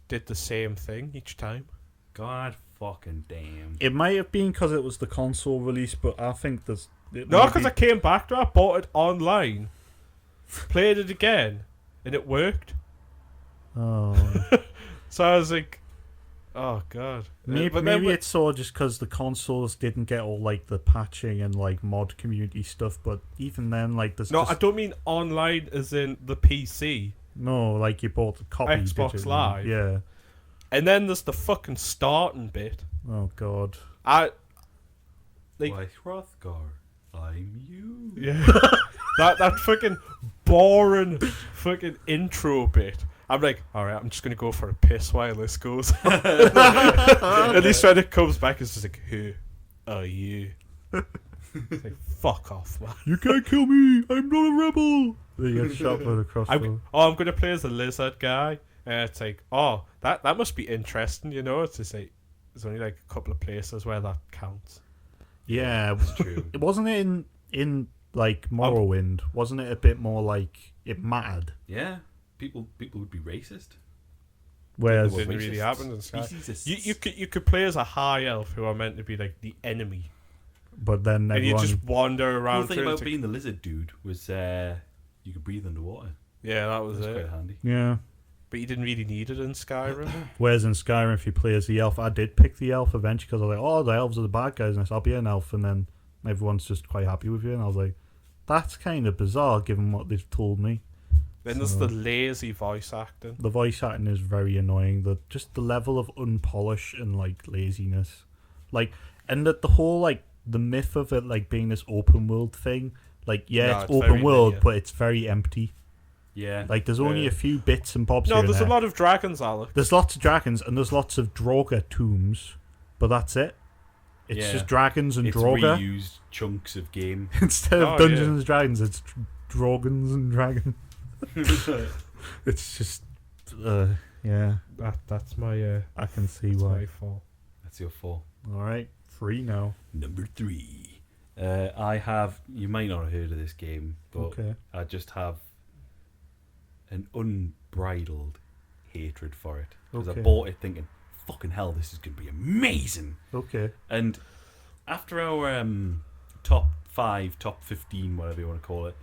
S3: did the same thing each time.
S1: God fucking damn.
S2: It might have been because it was the console release, but I think there's.
S3: No, because I came back to it, I bought it online, played it again, and it worked.
S2: Oh.
S3: So I was like, oh god.
S2: Maybe,
S3: But then
S2: maybe it's so just because the consoles didn't get all like the patching and like mod community stuff, but even then, like there's
S3: no,
S2: just,
S3: I don't mean online as in the PC.
S2: no, like you bought the copy.
S3: Xbox
S2: digitally.
S3: Live.
S2: Yeah.
S3: And then there's the fucking starting bit.
S2: Oh god.
S3: I like
S1: Why, Hrothgar, I'm you.
S3: yeah. that fucking boring fucking intro bit. I'm like, alright, I'm just gonna go for a piss while this goes on. At least when it comes back, it's just like, who are you? It's like, fuck off, man.
S2: You can't kill me. I'm not a rebel. Then you get shot by the crossbow.
S3: I'm gonna play as a lizard guy. And it's like, oh, that must be interesting, you know? It's just like, there's only like a couple of places where that counts.
S2: Yeah,
S1: It's true.
S2: it wasn't it in like Morrowind. Wasn't it a bit more like it mattered?
S1: Yeah. People would be racist.
S2: Whereas
S1: Well,
S3: Didn't really
S1: racists.
S3: happen in Sky.
S1: Speciesists.
S3: You could play as a high elf who are meant to be like the enemy,
S2: but then
S3: and you
S2: everyone
S3: just wander
S1: The
S3: around.
S1: cool thing
S3: through
S1: about
S3: the-
S1: being the lizard dude was you could breathe underwater.
S3: yeah, that
S1: It
S3: was
S1: was
S3: it.
S1: quite handy.
S2: yeah.
S3: But you didn't really need it in Skyrim.
S2: Whereas in Skyrim, if you play as the elf, I did pick the elf eventually because I was like, oh, the elves are the bad guys, and I said, I'll be an elf, and then everyone's just quite happy with you, and I was like, that's kind of bizarre given what they've told me.
S3: Then there's the lazy voice acting.
S2: The voice acting is very annoying. Just the level of unpolish and like laziness, like, and that the whole like the myth of it like being this open world thing. Like, yeah,
S3: No,
S2: it's
S3: it's
S2: open
S3: very
S2: world,
S3: linear.
S2: but it's very empty.
S1: Yeah.
S2: Like, there's only
S3: Yeah.
S2: a few bits and bobs.
S3: No,
S2: here and
S3: there's a
S2: there.
S3: lot of dragons, Alec.
S2: There's lots of dragons and there's lots of Draugr tombs, but that's it. It's
S1: Yeah.
S2: just dragons and
S1: It's
S2: Draugr.
S1: reused chunks of game.
S2: Instead of
S3: Oh,
S2: Dungeons
S3: yeah.
S2: and Dragons, it's Dragons and Dragons. It's just, yeah,
S3: That's my
S2: I can see
S3: that's
S2: why.
S3: my fault.
S1: That's your 4.
S2: All right, 3 now.
S1: Number 3. I have. You might not have heard of this game, but
S2: Okay.
S1: I just have an unbridled hatred for it because
S2: Okay.
S1: I bought it thinking, "Fucking hell, this is going to be amazing."
S2: Okay.
S1: And after our top 5, top 15, whatever you want to call it,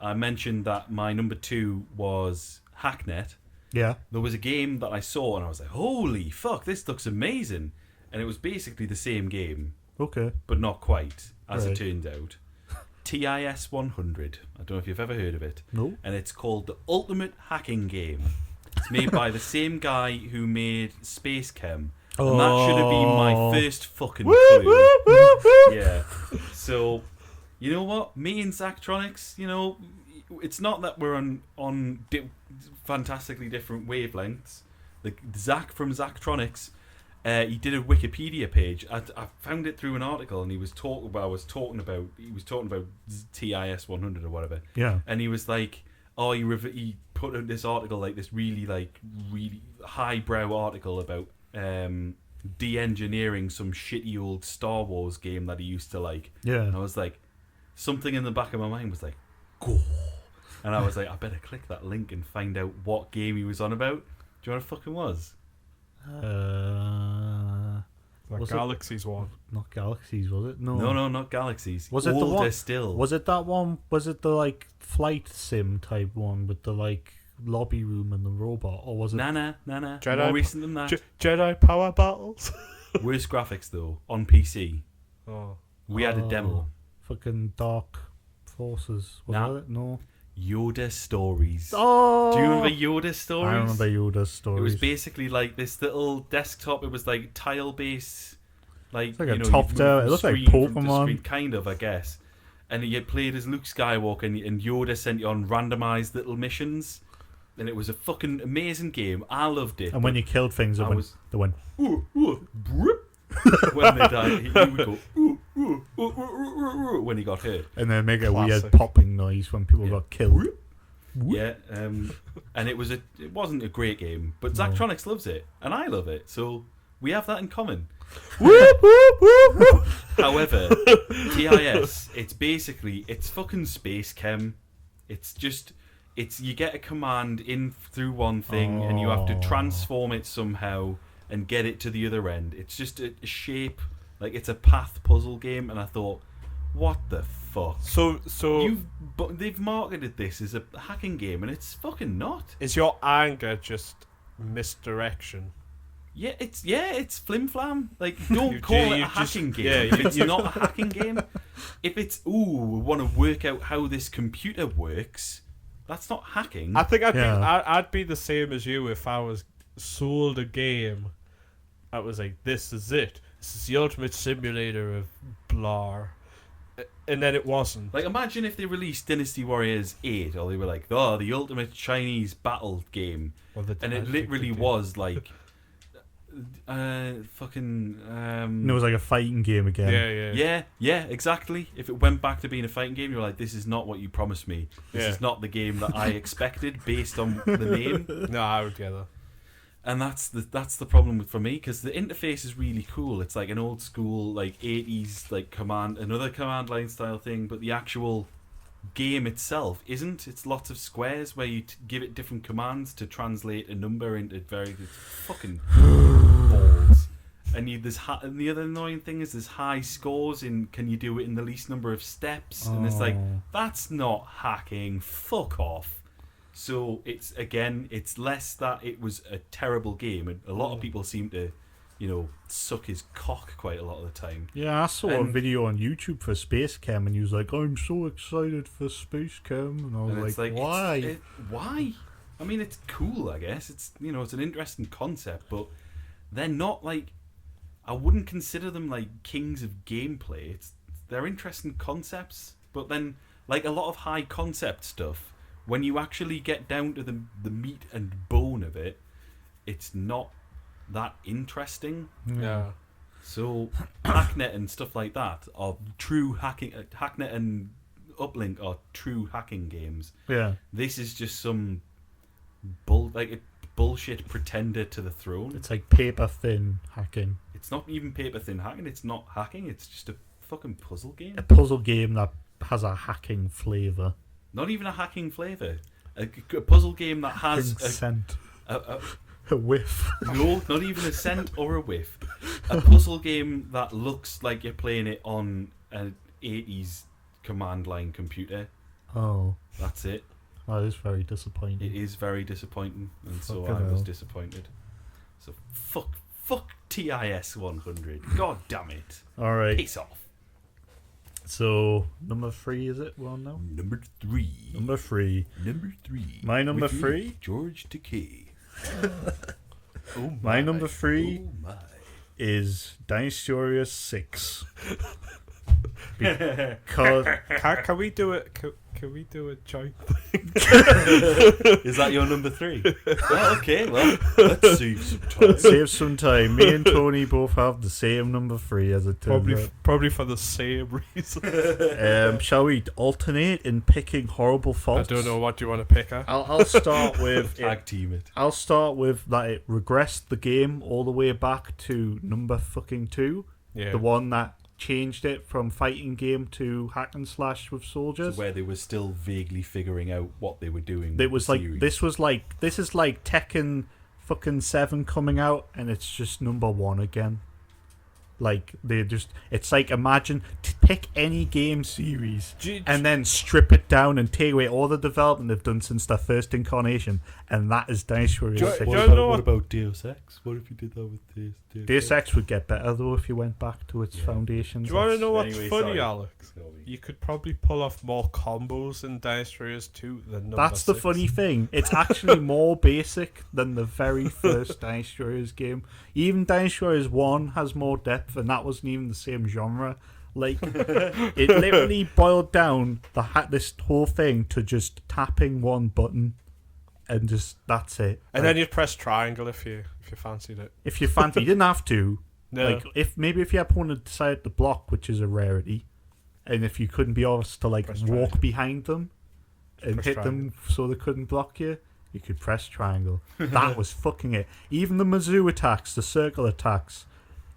S1: I mentioned that my number 2 was Hacknet.
S2: Yeah.
S1: There was a game that I saw and I was like, "Holy fuck, this looks amazing!" And it was basically the same game,
S2: Okay.
S1: but not quite, as
S2: Right.
S1: it turned out. TIS 100. I don't know if you've ever heard of it.
S2: No.
S1: And it's called the Ultimate Hacking Game. It's made by the same guy who made Space Chem. And that should have been my
S2: Oh.
S1: first fucking clue. Yeah. So, you know what? Me and Zachtronics, it's not that we're on fantastically different wavelengths, Zach from Zachtronics. He did a Wikipedia page. I found it through an article, and he was talking about TIS 100 or whatever.
S2: Yeah.
S1: And he was like, oh, he put out this article, like this really highbrow article about de-engineering some shitty old Star Wars game that he used to like.
S2: Yeah.
S1: And I was like, something in the back of my mind was like, go. And I was like, I better click that link and find out what game he was on about. Do you know what it fucking was?
S3: Like
S2: Was
S3: Galaxies one.
S2: Not Galaxies, was it? No.
S1: No, not Galaxies.
S2: Was it the
S1: Older
S2: one?
S1: still.
S2: Was it that one? Was it the like flight sim type one with the like lobby room and the robot, or was it?
S1: Nah.
S3: Jedi
S1: More recent than that.
S3: Jedi power battles.
S1: Worse graphics though on PC.
S3: Oh.
S1: We had a demo.
S2: Fucking Dark Forces. Was
S1: Nah.
S2: that it? No.
S1: Yoda Stories.
S2: Oh.
S1: Do you remember Yoda Stories?
S2: I remember Yoda's stories.
S1: It was basically like this little desktop. It was like tile based, like,
S2: It's like
S1: you
S2: a
S1: know,
S2: top
S1: you'd
S2: down.
S1: move
S2: It
S1: the
S2: looks like
S1: screen from the
S2: Pokemon.
S1: screen, kind of, I guess. And you played as Luke Skywalker, and Yoda sent you on randomized little missions, and it was a fucking amazing game. I loved it.
S2: And when you killed things, they went.
S1: Ooh, broop. When they died, he would go ooh, ooh, ooh, ooh, ooh, ooh, when he got hurt.
S2: And then make a
S3: Classic.
S2: weird popping noise when people
S1: Yeah.
S2: got killed.
S1: Yeah, and it wasn't a great game, but
S2: No.
S1: Zachtronics loves it, and I love it, so we have that in common. However, TIS, it's fucking space chem. It's you get a command in through one thing, and you have to
S2: Oh.
S1: transform it somehow and get it to the other end. It's just a shape, like it's a path puzzle game, and I thought, what the fuck?
S3: So
S1: They've marketed this as a hacking game, and it's fucking not.
S3: is your anger just misdirection?
S1: Yeah, it's flim flam. Like, don't
S3: You-
S1: call
S3: you
S1: it a
S3: just-
S1: hacking game.
S3: yeah,
S1: If it's not a hacking game. If it's we want to work out how this computer works, that's not hacking.
S3: I think
S2: Yeah.
S3: I'd be the same as you if I was sold a game that was like, this is it. This is the ultimate simulator of blah. And then it wasn't.
S1: Like, imagine if they released Dynasty Warriors 8, or they were like, oh, the ultimate Chinese battle game,
S3: Or the-
S1: and
S3: I
S1: it
S3: think
S1: literally
S3: they did.
S1: was like, fucking.
S2: And it was like a fighting game again.
S3: Yeah.
S1: Exactly. If it went back to being a fighting game, you're like, this is not what you promised me. This
S3: Yeah.
S1: is not the game that I expected based on the name.
S3: No, I would get that.
S1: And that's the problem for me, because the interface is really cool. It's like an old school, like 80s, like another command line style thing, but the actual game itself isn't. It's lots of squares where you give it different commands to translate a number into it's fucking balls. And and the other annoying thing is there's high scores in can you do it in the least number of steps, and it's like,
S2: Oh.
S1: that's not hacking. Fuck off. So it's less that it was a terrible game, and a lot of people seem to, suck his cock quite a lot of the time.
S2: Yeah, I saw a
S1: And-
S2: video on YouTube for Space Chem, and he was like, "I'm so excited for Space Chem," and I was
S1: And it's like,
S2: "Why?"
S1: Why? I mean, it's cool, I guess. It's it's an interesting concept, but they're not like, I wouldn't consider them like kings of gameplay. They're interesting concepts, but then like a lot of high concept stuff, when you actually get down to the meat and bone of it, it's not that interesting.
S3: Yeah.
S1: So Hacknet and stuff like that are true hacking. Hacknet and Uplink are true hacking games.
S2: Yeah,
S1: This is just some bullshit pretender to the throne.
S2: it's like paper thin hacking,
S1: It's not even paper thin hacking. It's not hacking. It's just a fucking puzzle game.
S2: a puzzle game that has a hacking flavor.
S1: Not even a hacking flavor. A puzzle game that has
S2: Scent,
S1: a
S2: a whiff.
S1: no, not even a scent or a whiff. A puzzle game that looks like you're playing it on an 80s command line computer.
S2: Oh,
S1: That's it.
S2: that is very disappointing.
S1: It is very disappointing, and so
S2: Fucking
S1: I was
S2: hell.
S1: disappointed. So fuck TIS 100. God damn it.
S2: All right,
S1: Piss off.
S2: so number 3 is it? Well, no.
S1: Number 3.
S2: Number 3. My number
S1: With me,
S2: 3?
S1: George Takei.
S3: Oh
S2: My number 3
S1: Oh my.
S2: is Dynasty Warriors 6. Because
S3: Can we do it? Can we do a joint?
S1: Is that your number 3? Oh, okay, well, let's save some time.
S2: save some time. Me and Tony both have the same number 3 as it turns out.
S3: Probably for the same reason.
S2: Shall we alternate in picking horrible
S3: I
S2: faults?
S3: don't know what you want to pick.
S2: I'll start with
S1: Tag team it.
S2: I'll start with that it regressed the game all the way back to number fucking 2.
S3: Yeah.
S2: The one that changed it from fighting game to hack and slash with soldiers.
S1: So where they were still vaguely figuring out what they were doing.
S2: It was like
S1: series.
S2: this is like Tekken fucking 7 coming out and it's just number 1 again. Like it's like imagine to pick any game series and then strip it down and take away all the development they've done since their first incarnation, and that is Dice Warriors 6.
S1: What about Deus Ex? What if you did that with
S2: Deus Ex would get better though if you went back to its foundations.
S3: Do you want to know what's
S1: Anyway,
S3: funny,
S1: sorry.
S3: Alex? You could probably pull off more combos in Dice Warriors 2 than number
S2: That's the
S3: 6.
S2: funny thing. It's actually more basic than the very first Dice Warriors game. Even Dice Warriors 1 has more depth, and that wasn't even the same genre. Like, it literally boiled down this whole thing to just tapping one button, and just that's it.
S3: And
S2: Like,
S3: then you'd press triangle if you fancied it.
S2: if you fancy, you didn't have to.
S3: No.
S2: Like, if your opponent decided to block, which is a rarity, and if you couldn't be asked to like
S3: Press
S2: walk
S3: triangle.
S2: behind them and
S3: Press
S2: hit them so they couldn't block you, you could press triangle. That was fucking it. Even the Mizzou attacks, the circle attacks,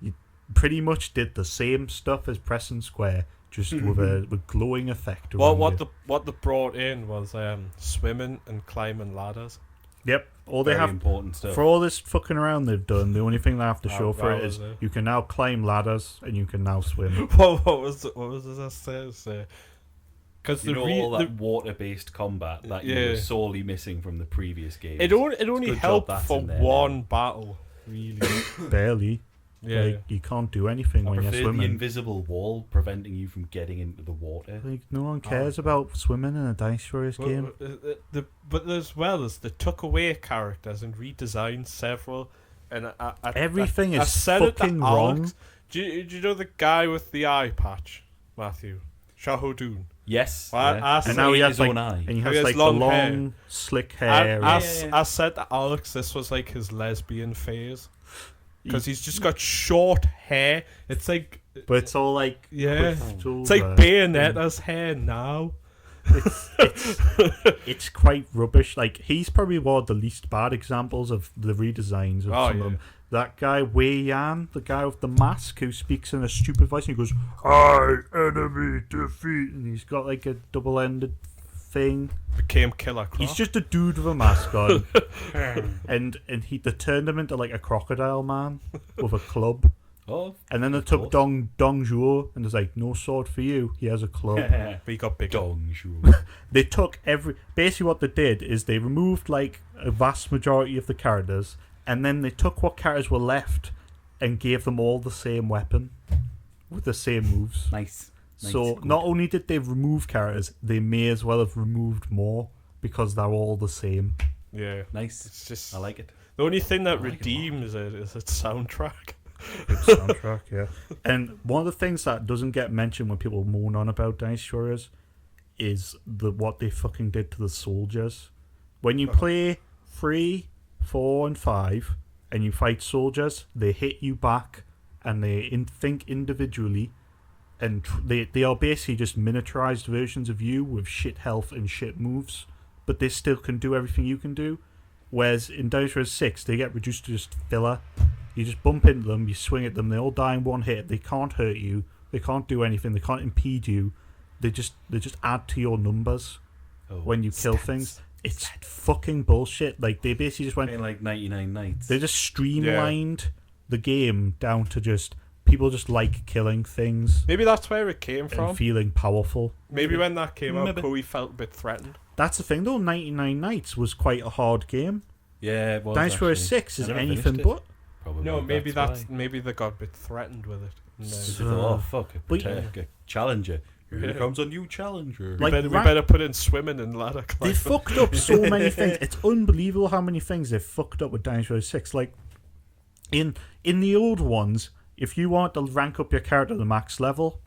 S2: you pretty much did the same stuff as pressing square, just with a glowing effect.
S3: Well,
S2: around it.
S3: what they brought in was swimming and climbing ladders.
S2: Yep. All they
S1: Very
S2: have
S1: important stuff.
S2: for all this fucking around they've done, the only thing they have to
S3: Oh,
S2: show for it
S3: that
S2: is
S3: was it.
S2: you can now climb ladders and you can now swim.
S3: what was this say? Because
S1: You know all that water-based combat that you
S3: Yeah.
S1: were sorely missing from the previous games.
S3: it only
S1: good job
S3: helped
S1: that's
S3: for
S1: in there
S3: one battle, really.
S2: Barely.
S3: Yeah.
S2: Like, you can't do anything
S1: I
S2: when you're
S1: prefer the
S2: swimming.
S1: invisible wall preventing you from getting into the water.
S2: Like, no one cares about swimming in a Dice Warriors game.
S3: But as well as they took away characters and redesigned several, and
S2: Everything
S3: I
S2: is
S3: said it to
S2: fucking wrong.
S3: Alex. Do you know the guy with the eye patch, Matthew? Shahodoon.
S1: Yes.
S3: Well,
S1: yeah.
S3: I
S2: And
S3: said
S2: now he
S1: His
S2: has like,
S1: own eye.
S2: and he
S3: He
S2: has
S3: has
S2: like
S3: long
S2: the long,
S3: hair.
S2: slick hair.
S3: I said to Alex this was like his lesbian phase. Because he's just got short hair. It's like,
S2: but it's all like,
S3: yeah.
S2: pushed
S3: It's like
S2: over.
S3: Bayonetta's hair now.
S2: It's quite rubbish. Like, he's probably one of the least bad examples of the redesigns of
S3: Oh,
S2: some
S3: yeah.
S2: of them. That guy Wei Yan, the guy with the mask who speaks in a stupid voice, and he goes, "I enemy defeat," and he's got like a double-ended thing.
S3: Became Killer Croc.
S2: He's just a dude with a mask on, and they turned him into like a crocodile man with a club.
S1: Oh,
S2: And then they
S1: of
S2: took
S1: course.
S2: Dong Zhuo, and there's like, no sword for you. He has a club.
S3: But he got bigger.
S1: Dong Zhuo.
S2: They took basically what they did is they removed like a vast majority of the characters, and then they took what characters were left and gave them all the same weapon with the same moves.
S1: Nice.
S2: So
S1: Good.
S2: not only did they remove characters, they may as well have removed more because they're all the same.
S3: Yeah.
S1: Nice.
S3: It's just
S1: I like it.
S3: the only thing that
S1: I like it a
S3: redeems it is its soundtrack.
S2: Good soundtrack, yeah. And one of the things that doesn't get mentioned when people moan on about Dice Warriors is what they fucking did to the soldiers. When you play 3, 4, and 5, and you fight soldiers, they hit you back, and they think individually, and they are basically just miniaturized versions of you with shit health and shit moves, but they still can do everything you can do. Whereas in Dice Warriors 6, they get reduced to just filler. You just bump into them, you swing at them, they all die in one hit. They can't hurt you, they can't do anything, they can't impede you. They just add to your numbers when you kill things. It's fucking bullshit. Like, they basically just went,
S1: Playing like 99 Nights.
S2: they just streamlined the game down to just people just like killing things
S3: Maybe that's where it came
S2: and
S3: from.
S2: feeling powerful.
S3: Maybe when that came out,
S1: Maybe.
S3: Chloe felt a bit threatened.
S2: That's the thing though, 99 Nights was quite a hard game.
S1: Yeah, it was.
S2: Dice Warriors
S1: actually.
S2: 6
S1: I
S2: is
S1: never
S2: anything
S1: finished it.
S2: but.
S1: Probably
S3: No, maybe
S1: why.
S3: maybe they got a bit threatened with it. No.
S1: They thought, oh fuck,
S2: But-
S1: a challenger. Here
S3: Yeah.
S1: comes a new challenger.
S2: Like,
S3: we better put in swimming and ladder
S2: They
S3: climbing.
S2: fucked up so many things. It's unbelievable how many things they've fucked up with Dice Warriors 6. Like, in the old ones, if you want to rank up your character to the max level,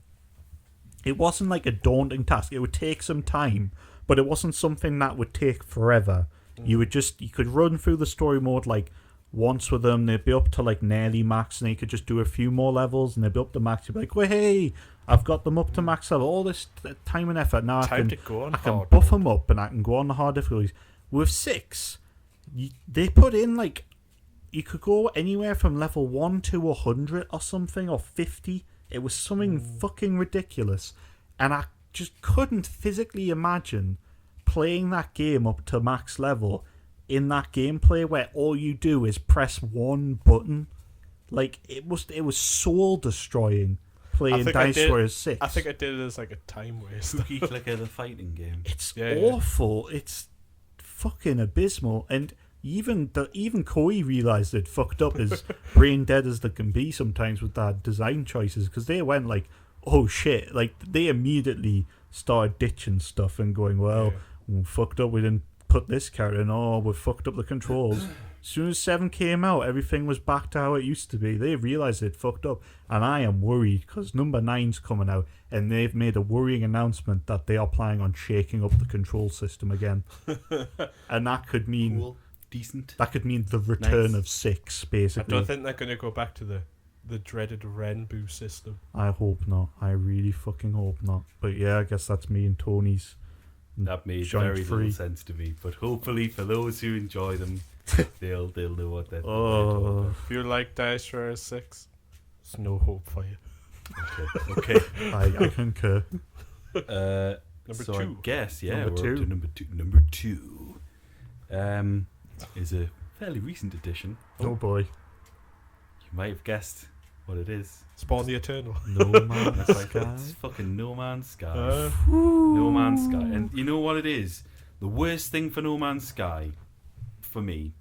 S2: it wasn't like a daunting task. It would take some time, but it wasn't something that would take forever. You could run through the story mode like once with them. They'd be up to like nearly max, and you could just do a few more levels, and they'd be up to max. You'd be like, well, hey, I've got them up to max level. All this time and effort. Now I can buff them up, and I can go on the hard difficulties. With 6, they put in like you could go anywhere from level 1 to 100 or something, or 50. It was something fucking ridiculous, and I just couldn't physically imagine playing that game up to max level in that gameplay where all you do is press one button. Like it was soul destroying playing Dice Warriors 6.
S3: I think I did it as like a time waste.
S1: Cookie clicker, the fighting game.
S2: It's awful. Yeah. It's fucking abysmal, and even Koei realised it fucked up as brain dead as they can be sometimes with their design choices, because they went like, oh shit, like they immediately started ditching stuff and going, well, we fucked up, we didn't put this character in, oh, we fucked up the controls. As soon as 7 came out, everything was back to how it used to be. They realised it fucked up, and I am worried because number 9's coming out, and they've made a worrying announcement that they are planning on shaking up the control system again. And that could mean...
S1: Cool. Decent.
S2: That could mean the return of 6, basically.
S3: I don't think they're going to go back to the dreaded Renbu system.
S2: I hope not. I really fucking hope not. But yeah, I guess that's me and Tony's.
S1: That made very little sense to me. But hopefully for those who enjoy them, they'll know what they're talking about.
S3: If you like Dice Warriors 6, there's no hope for you.
S1: Okay.
S2: I concur.
S3: Number 2.
S1: I guess,
S2: number
S1: we're
S2: 2.
S1: up to number 2. Is a fairly recent addition.
S2: Oh boy.
S1: You might have guessed what it is.
S3: Spawn the Eternal.
S2: No Man's Sky.
S1: It's fucking No Man's Sky. No Man's Sky. And you know what it is? The worst thing for No Man's Sky, for me.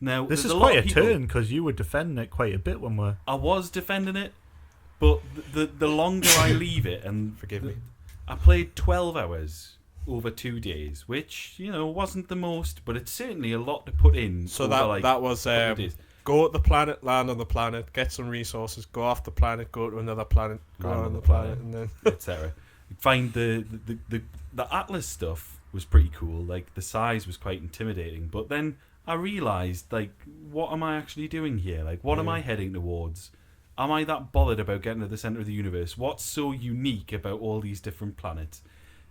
S1: Now,
S2: this is
S1: a
S2: quite
S1: lot
S2: a turn, because you were defending it quite a bit when we're...
S1: I was defending it, but the longer I leave it, and
S3: forgive me,
S1: I played 12 hours over 2 days, which, you know, wasn't the most, but it's certainly a lot to put in.
S3: So that was go to the planet, land on the planet, get some resources, go off the planet, go to another planet, go on the planet, and then
S1: etc. Find the Atlas stuff was pretty cool. Like the size was quite intimidating, but then I realised, like, what am I actually doing here? Like, what am I heading towards? Am I that bothered about getting to the centre of the universe? What's so unique about all these different planets?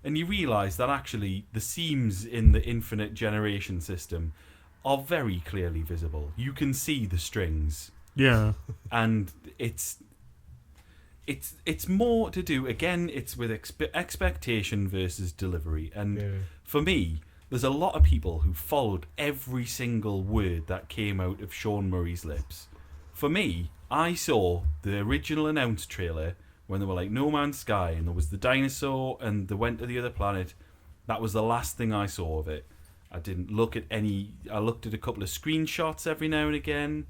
S1: And you realise that actually the seams in the infinite generation system are very clearly visible. You can see the strings.
S2: Yeah.
S1: And it's more to do, again, it's with expectation versus delivery. And for me, there's a lot of people who followed every single word that came out of Sean Murray's lips. For me, I saw the original announced trailer when they were like No Man's Sky, and there was the dinosaur, and they went to the other planet. That was the last thing I saw of it. I didn't look at any... I looked at a couple of screenshots every now and again,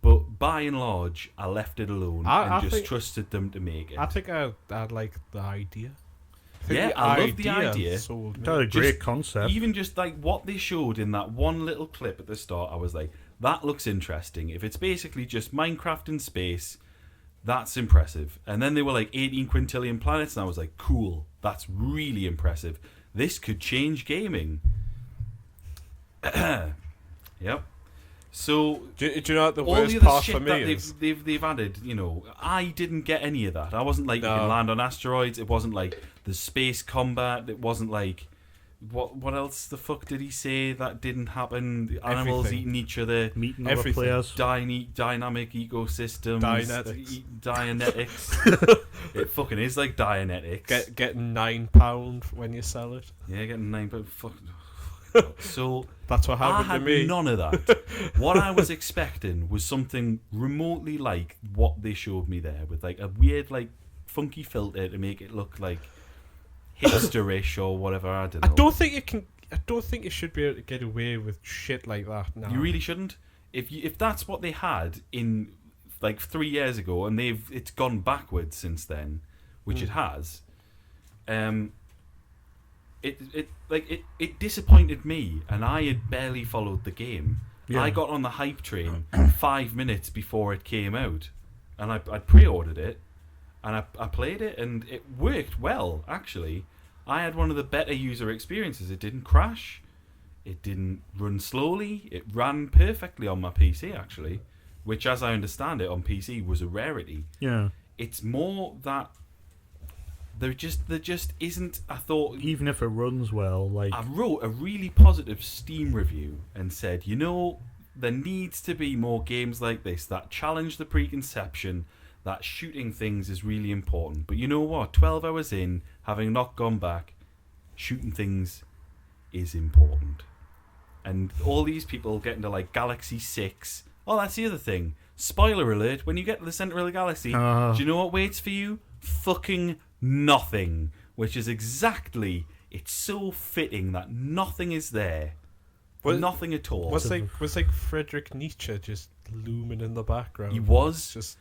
S1: but by and large, I left it alone and just trusted them to make it.
S3: I think I like the idea.
S1: I love the idea.
S2: That's a great concept.
S1: Even just like what they showed in that one little clip at the start, I was like, that looks interesting. If it's basically just Minecraft in space, that's impressive. And then they were like 18 quintillion planets, and I was like, cool, that's really impressive. This could change gaming. Yep. So
S3: do you know what the
S1: all
S3: worst
S1: the other
S3: part
S1: shit
S3: for me
S1: that
S3: is?
S1: They've added, you know, I didn't get any of that. I wasn't like you can land on asteroids. It wasn't like the space combat. It wasn't like what else the fuck did he say that didn't happen? The animals eating each other,
S2: meeting other players,
S1: dynamic ecosystems, Dianetics. It fucking is like Dianetics.
S3: Getting £9 when you sell it.
S1: Yeah, getting £9. Fuck. So
S3: that's what happened to me.
S1: None of that. What I was expecting was something remotely like what they showed me there, with like a weird, like funky filter to make it look like hipsterish or whatever. I don't know.
S3: I don't think you should be able to get away with shit like that now.
S1: You really shouldn't. If that's what they had in like 3 years ago, and it's gone backwards since then, which it has. It disappointed me, and I had barely followed the game. Yeah. I got on the hype train 5 minutes before it came out, and I pre-ordered it, and I played it, and it worked well, actually. I had one of the better user experiences. It didn't crash. It didn't run slowly. It ran perfectly on my PC, actually, which, as I understand it, on PC was a rarity.
S2: Yeah.
S1: It's more that there just isn't. I thought,
S2: Even if it runs well, like
S1: I wrote a really positive Steam review and said, there needs to be more games like this that challenge the preconception that shooting things is really important. But you know what? 12 hours in, having not gone back, shooting things is important. And all these people get into like Galaxy 6. Oh, that's the other thing. Spoiler alert, when you get to the center of the galaxy, do you know what waits for you? Fucking nothing. Which is exactly, it's so fitting that nothing is there. Nothing at all.
S3: Was like Friedrich Nietzsche just looming in the background?
S1: He was.
S3: Just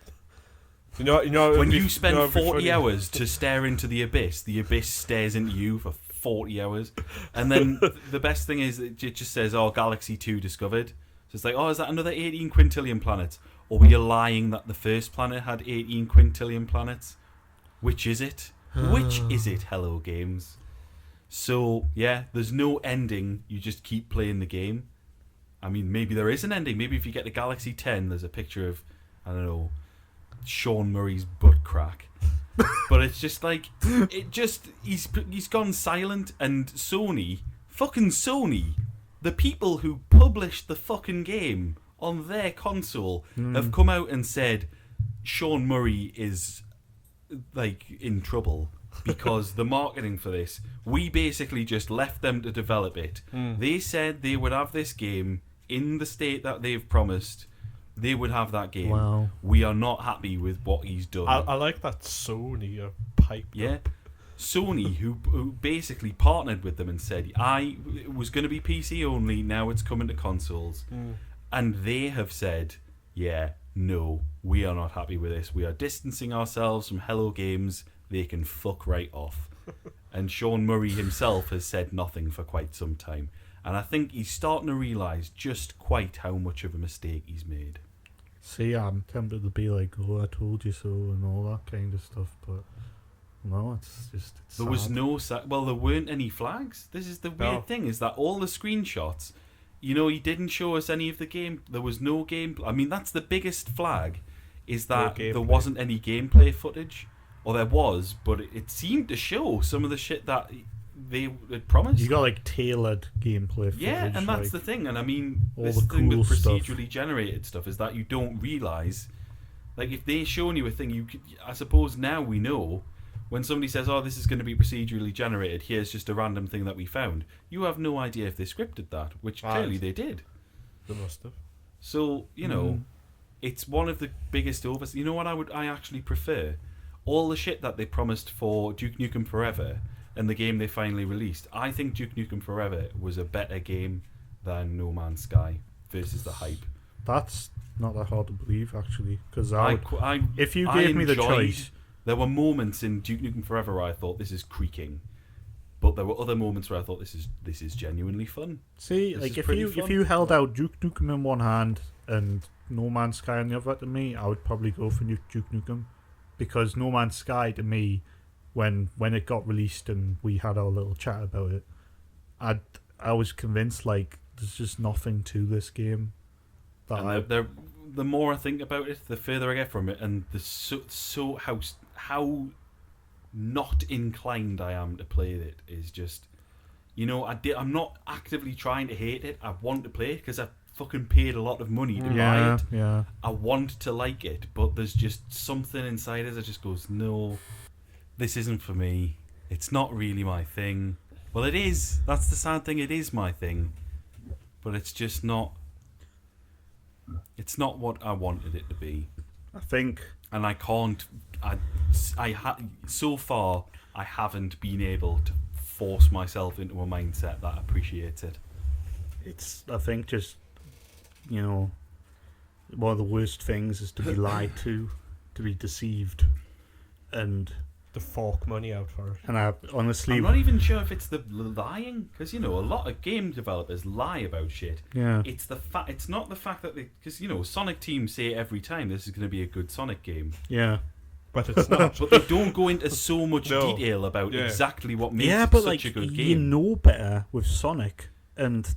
S3: you know
S1: when you spend 40 hours to stare into the abyss stares into you for 40 hours. And then the best thing is it just says, Galaxy 2 discovered. So it's like, is that another 18 quintillion planets? Or were you lying that the first planet had 18 quintillion planets? Which is it? Which is it, Hello Games? So, yeah, there's no ending. You just keep playing the game. I mean, maybe there is an ending. Maybe if you get to Galaxy 10, there's a picture of, I don't know, Sean Murray's butt crack. But it's just like, he's gone silent, and fucking Sony, the people who published the fucking game on their console have come out and said Sean Murray is like in trouble because the marketing for this, we basically just left them to develop it. They said they would have this game in the state that they've promised. They would have that game.
S2: Wow.
S1: We are not happy with what he's done.
S3: I like that Sony are piped up.
S1: Sony, who basically partnered with them and said, it was going to be PC only, now it's coming to consoles. And they have said, no, we are not happy with this. We are distancing ourselves from Hello Games. They can fuck right off. And Sean Murray himself has said nothing for quite some time. And I think he's starting to realise just quite how much of a mistake he's made.
S2: See, I'm tempted to be like, I told you so, and all that kind of stuff, but no, it's
S1: there was
S2: sad.
S1: no there weren't any flags. This is the weird thing, is that all the screenshots, he didn't show us any of the game. There was no game. I mean, that's the biggest flag, is that there wasn't any gameplay footage. Or there was, but it seemed to show some of the shit that they had promised.
S2: You got like tailored gameplay footage.
S1: Yeah, and that's the thing. And I mean,
S2: all
S1: this
S2: the
S1: thing
S2: cool
S1: with procedurally
S2: stuff.
S1: generated stuff is that you don't realise. Like, if they're showing you a thing, I suppose now we know, when somebody says, this is going to be procedurally generated, here's just a random thing that we found, you have no idea if they scripted that, which clearly they did.
S3: They must have.
S1: So, it's one of the biggest overs. You know what I actually prefer? All the shit that they promised for Duke Nukem Forever and the game they finally released. I think Duke Nukem Forever was a better game than No Man's Sky versus the hype.
S2: That's not that hard to believe, actually, because if you
S1: I
S2: gave me the
S1: enjoyed-
S2: choice,
S1: There were moments in Duke Nukem Forever where I thought this is creaking, but there were other moments where I thought this is genuinely fun.
S2: see,
S1: This
S2: like
S1: is
S2: if
S1: pretty
S2: you
S1: fun.
S2: if you held out Duke Nukem in one hand and No Man's Sky on the other, to me, I would probably go for Duke Nukem, because No Man's Sky, to me, when it got released and we had our little chat about it, I was convinced like there's just nothing to this game.
S1: The more I think about it, the further I get from it, and the how not inclined I am to play it is just, I'm not actively trying to hate it. I want to play it because I fucking paid a lot of money to buy it.
S2: Yeah.
S1: I want to like it, but there's just something inside us that just goes, no, this isn't for me. It's not really my thing. Well, it is. That's the sad thing. It is my thing, but it's just not. It's not what I wanted it to be.
S2: I think,
S1: and I can't. So far, I haven't been able to force myself into a mindset that appreciates it.
S2: I think just, one of the worst things is to be lied to be deceived, and
S3: To fork money out for it.
S2: I honestly,
S1: I'm not even sure if it's the lying, because a lot of game developers lie about shit.
S2: yeah,
S1: It's the It's not the fact that because Sonic teams say every time this is going to be a good Sonic game.
S2: yeah,
S3: but it's not.
S1: But they don't go into so much
S3: No.
S1: detail about
S3: Yeah.
S1: exactly what makes
S2: Yeah,
S1: it
S2: but
S1: such
S2: like
S1: a good
S2: you
S1: game.
S2: know better with Sonic, and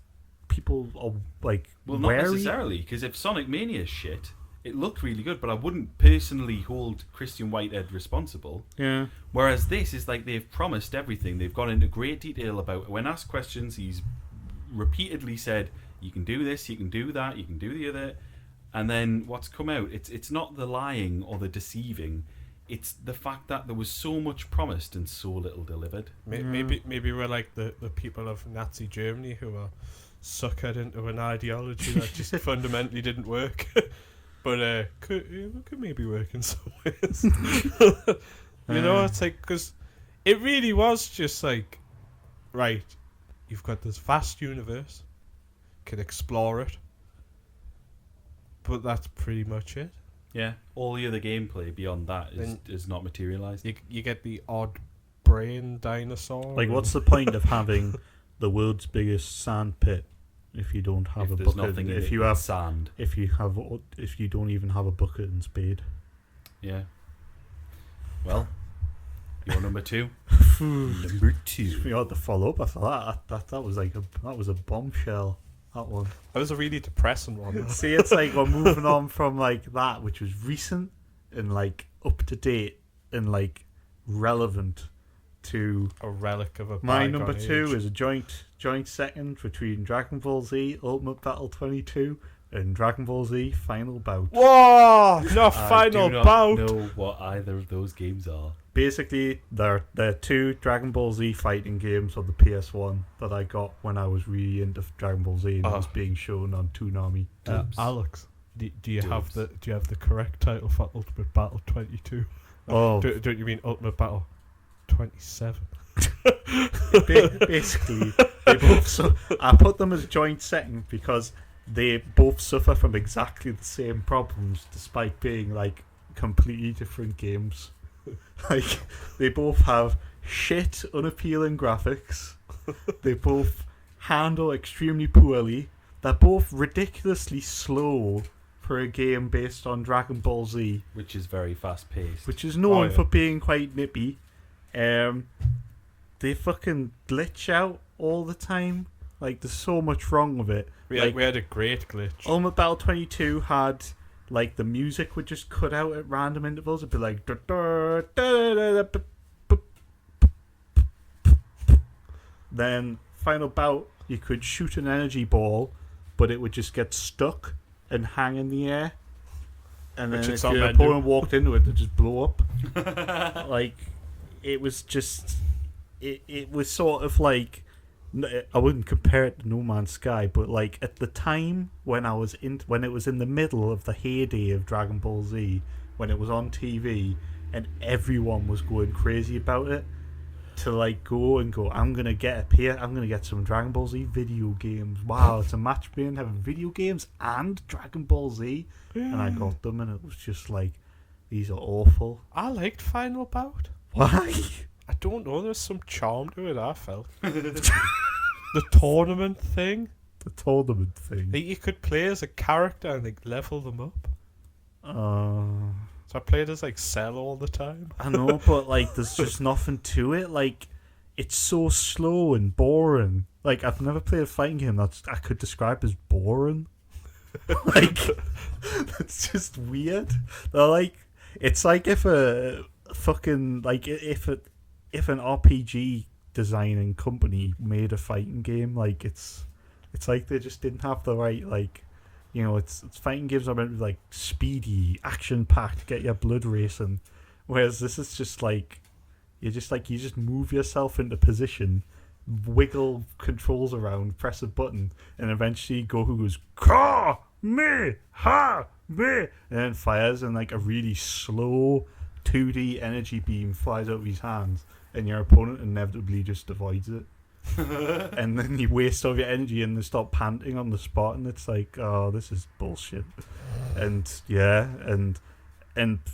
S2: people are like
S1: Well, not
S2: wary.
S1: necessarily, because if Sonic Mania is shit, it looked really good, but I wouldn't personally hold Christian Whitehead responsible.
S2: Yeah,
S1: Whereas this is like they've promised everything. They've gone into great detail about it. When asked questions, he's repeatedly said, you can do this, you can do that, you can do the other. And then what's come out, it's not the lying or the deceiving. It's the fact that there was so much promised and so little delivered.
S3: Maybe we're like the people of Nazi Germany who are suckered into an ideology that just fundamentally didn't work. But could maybe work in some ways. You know, it's like, because it really was just like, right, you've got this vast universe, can explore it, but that's pretty much it.
S1: Yeah. All the other gameplay beyond that is not materialised.
S3: You get the odd brain dinosaur.
S2: like what's the point of having the world's biggest sand pit if you don't have
S1: If
S2: a
S1: there's
S2: bucket?
S1: nothing in
S2: If
S1: it
S2: you
S1: but
S2: have,
S1: sand.
S2: if you don't even have a bucket and spade.
S1: Yeah. Well, you're number 2. Number 2.
S2: We had to follow up after that. That was like that was a bombshell. That one.
S3: That was a really depressing one.
S2: See, it's like we're moving on from like that, which was recent and like up to date and like relevant, to
S3: A relic of a
S2: my
S3: bygone
S2: number 2
S3: age.
S2: is a joint second between Dragon Ball Z Ultimate Battle 22 and Dragon Ball Z Final Bout.
S3: Whoa! No
S1: I
S3: final
S1: do not
S3: bout.
S1: know what either of those games are.
S2: Basically, they're 2 Dragon Ball Z fighting games on the PS1 that I got when I was really into Dragon Ball Z and it was being shown on Toonami.
S3: Alex, do you have
S1: Dubs.
S3: the correct title for Ultimate Battle 22?
S2: Oh,
S3: Don't you mean Ultimate Battle 27?
S2: basically, they both. I put them as joint second because they both suffer from exactly the same problems, despite being like completely different games. Like they both have shit, unappealing graphics. They both handle extremely poorly. They're both ridiculously slow for a game based on Dragon Ball Z,
S1: Which is very fast paced.
S2: which is known
S3: yeah.
S2: for being quite nippy. They fucking glitch out all the time. Like there's so much wrong with it.
S3: We
S2: Like,
S3: had a great glitch.
S2: Ultimate Battle 22 had like the music would just cut out at random intervals. It'd be like "Da, da, da, da, da, da, b, b, b." Then Final Bout, you could shoot an energy ball, but it would just get stuck and hang in the air. And
S3: Which
S2: then
S3: it's
S2: if
S3: not
S2: your
S3: meant to.
S2: opponent walked into it, it'd just blow up. Like it was just, it was sort of like, I wouldn't compare it to No Man's Sky, but like at the time when when it was in the middle of the heyday of Dragon Ball Z, when it was on TV and everyone was going crazy about it, to like go, I'm gonna get some Dragon Ball Z video games. Wow, it's a match made in heaven. Video games and Dragon Ball Z, and I got them, and it was just like, these are awful.
S3: I liked Final Bout.
S2: Why?
S3: I don't know, there's some charm to it, I felt. The tournament thing.
S2: The tournament thing.
S3: Like, you could play as a character and like level them up. So I played as like Cell all the time.
S2: I know, but like, there's just nothing to it. Like, it's so slow and boring. Like, I've never played a fighting game that I could describe as boring. Like, it's just weird. They're like, it's like if a fucking like if an RPG designing company made a fighting game. Like, it's like they just didn't have the right, like, you know, it's fighting games are meant to be like speedy, action packed, get your blood racing, whereas this is just like you just move yourself into position, wiggle controls around, press a button, and eventually Goku goes Ka me ha me, and then fires, and like a really slow 2D energy beam flies out of his hands, and your opponent inevitably just avoids it. And then you waste all your energy and they start panting on the spot, and it's like, oh, this is bullshit. And yeah, and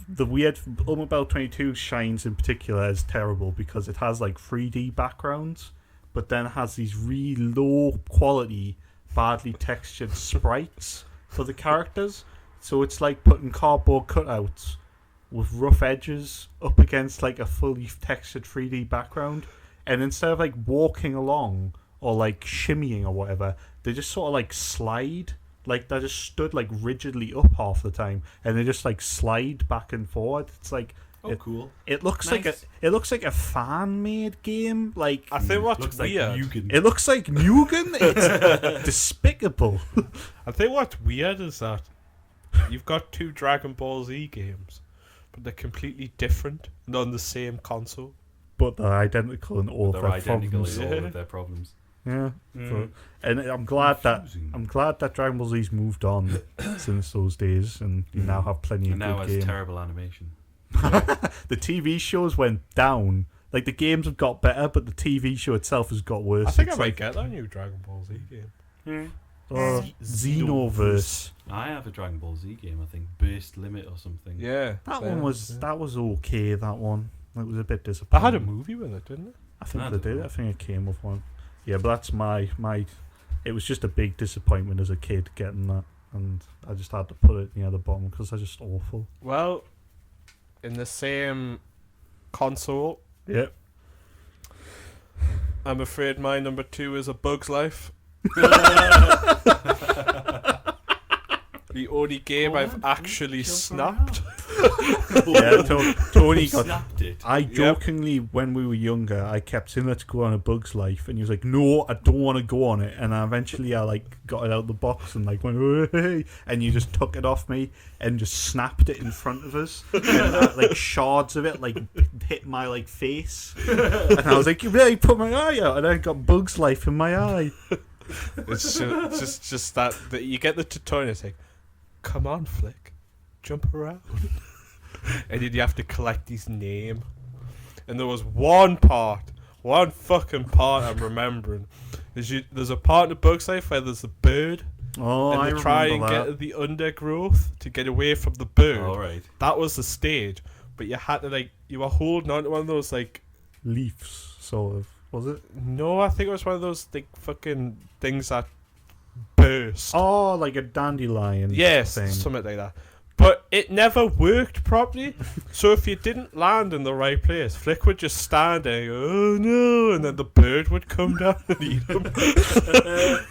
S2: the weird Ultimate Battle 22 shines in particular as terrible because it has like 3D backgrounds, but then has these really low quality, badly textured sprites for the characters. So it's like putting cardboard cutouts with rough edges up against like a fully textured 3D background, and instead of like walking along or like shimmying or whatever, they just sort of like slide. Like they just stood like rigidly up half the time, and they just like slide back and forward. It's like
S1: cool.
S2: it looks
S1: Nice.
S2: like a fan made game. Like
S3: I think what's
S1: Looks
S3: weird.
S1: like Mugen.
S2: it looks like Mugen. It's despicable.
S3: I think what's weird is that you've got 2 Dragon Ball Z games, but they're completely different and on the same console.
S2: But they're identical in all
S1: They're
S2: their
S1: identical
S2: problems.
S1: in all of their problems.
S2: Yeah.
S3: Mm.
S2: And I'm glad
S1: Confusing.
S2: that Dragon Ball Z's moved on since those days, and you now have plenty
S1: And
S2: of
S1: now
S2: good
S1: has
S2: games.
S1: terrible animation.
S2: The TV shows went down. Like the games have got better, but the TV show itself has got worse.
S3: I think I
S2: It's
S3: might
S2: like,
S3: get that new Dragon Ball Z game.
S2: Xenoverse.
S1: I have a Dragon Ball Z game, I think. Burst Limit or something.
S3: Yeah,
S2: That
S3: yeah,
S2: one was
S3: yeah.
S2: that was okay. That one. It was a bit
S3: They
S2: disappointing.
S3: had a movie with it, didn't it?
S2: I think
S1: I
S2: they
S1: don't
S2: did.
S1: know.
S2: I think it came with one. Yeah, but that's my. It was just a big disappointment as a kid getting that, and I just had to put it near the bottom because they're just awful.
S3: Well, in the same console,
S2: Yep.
S3: I'm afraid my number 2 is A Bug's Life. The only game I've actually snapped.
S2: Yeah, Tony got.
S1: Snapped it.
S2: I jokingly, when we were younger, I kept saying let's go on A Bug's Life, and he was like, "No, I don't want to go on it." And eventually, I like got it out of the box and like went, "Hey!" And you just took it off me and just snapped it in front of us, and like shards of it like hit my like face, and I was like, "You really put my eye out," and I got Bug's Life in my eye.
S3: It's just that you get the tutorial. It's like, come on, Flick, jump around, and then you have to collect his name. And there was one fucking part I'm remembering. There's a part in Bug's Life where there's a bird,
S2: Oh,
S3: and
S2: I
S3: they try and
S2: remember
S3: get
S2: that.
S3: to the undergrowth to get away from the bird.
S1: All right.
S3: That was the stage, but you had to you were holding on to one of those
S2: Leafs, sort of. Was it?
S3: no, I think it was one of those fucking things that burst.
S2: Oh, like a dandelion.
S3: Yes,
S2: thing.
S3: something like that. But it never worked properly. So if you didn't land in the right place, Flick would just stand there and go, oh no, and then the bird would come down and eat him.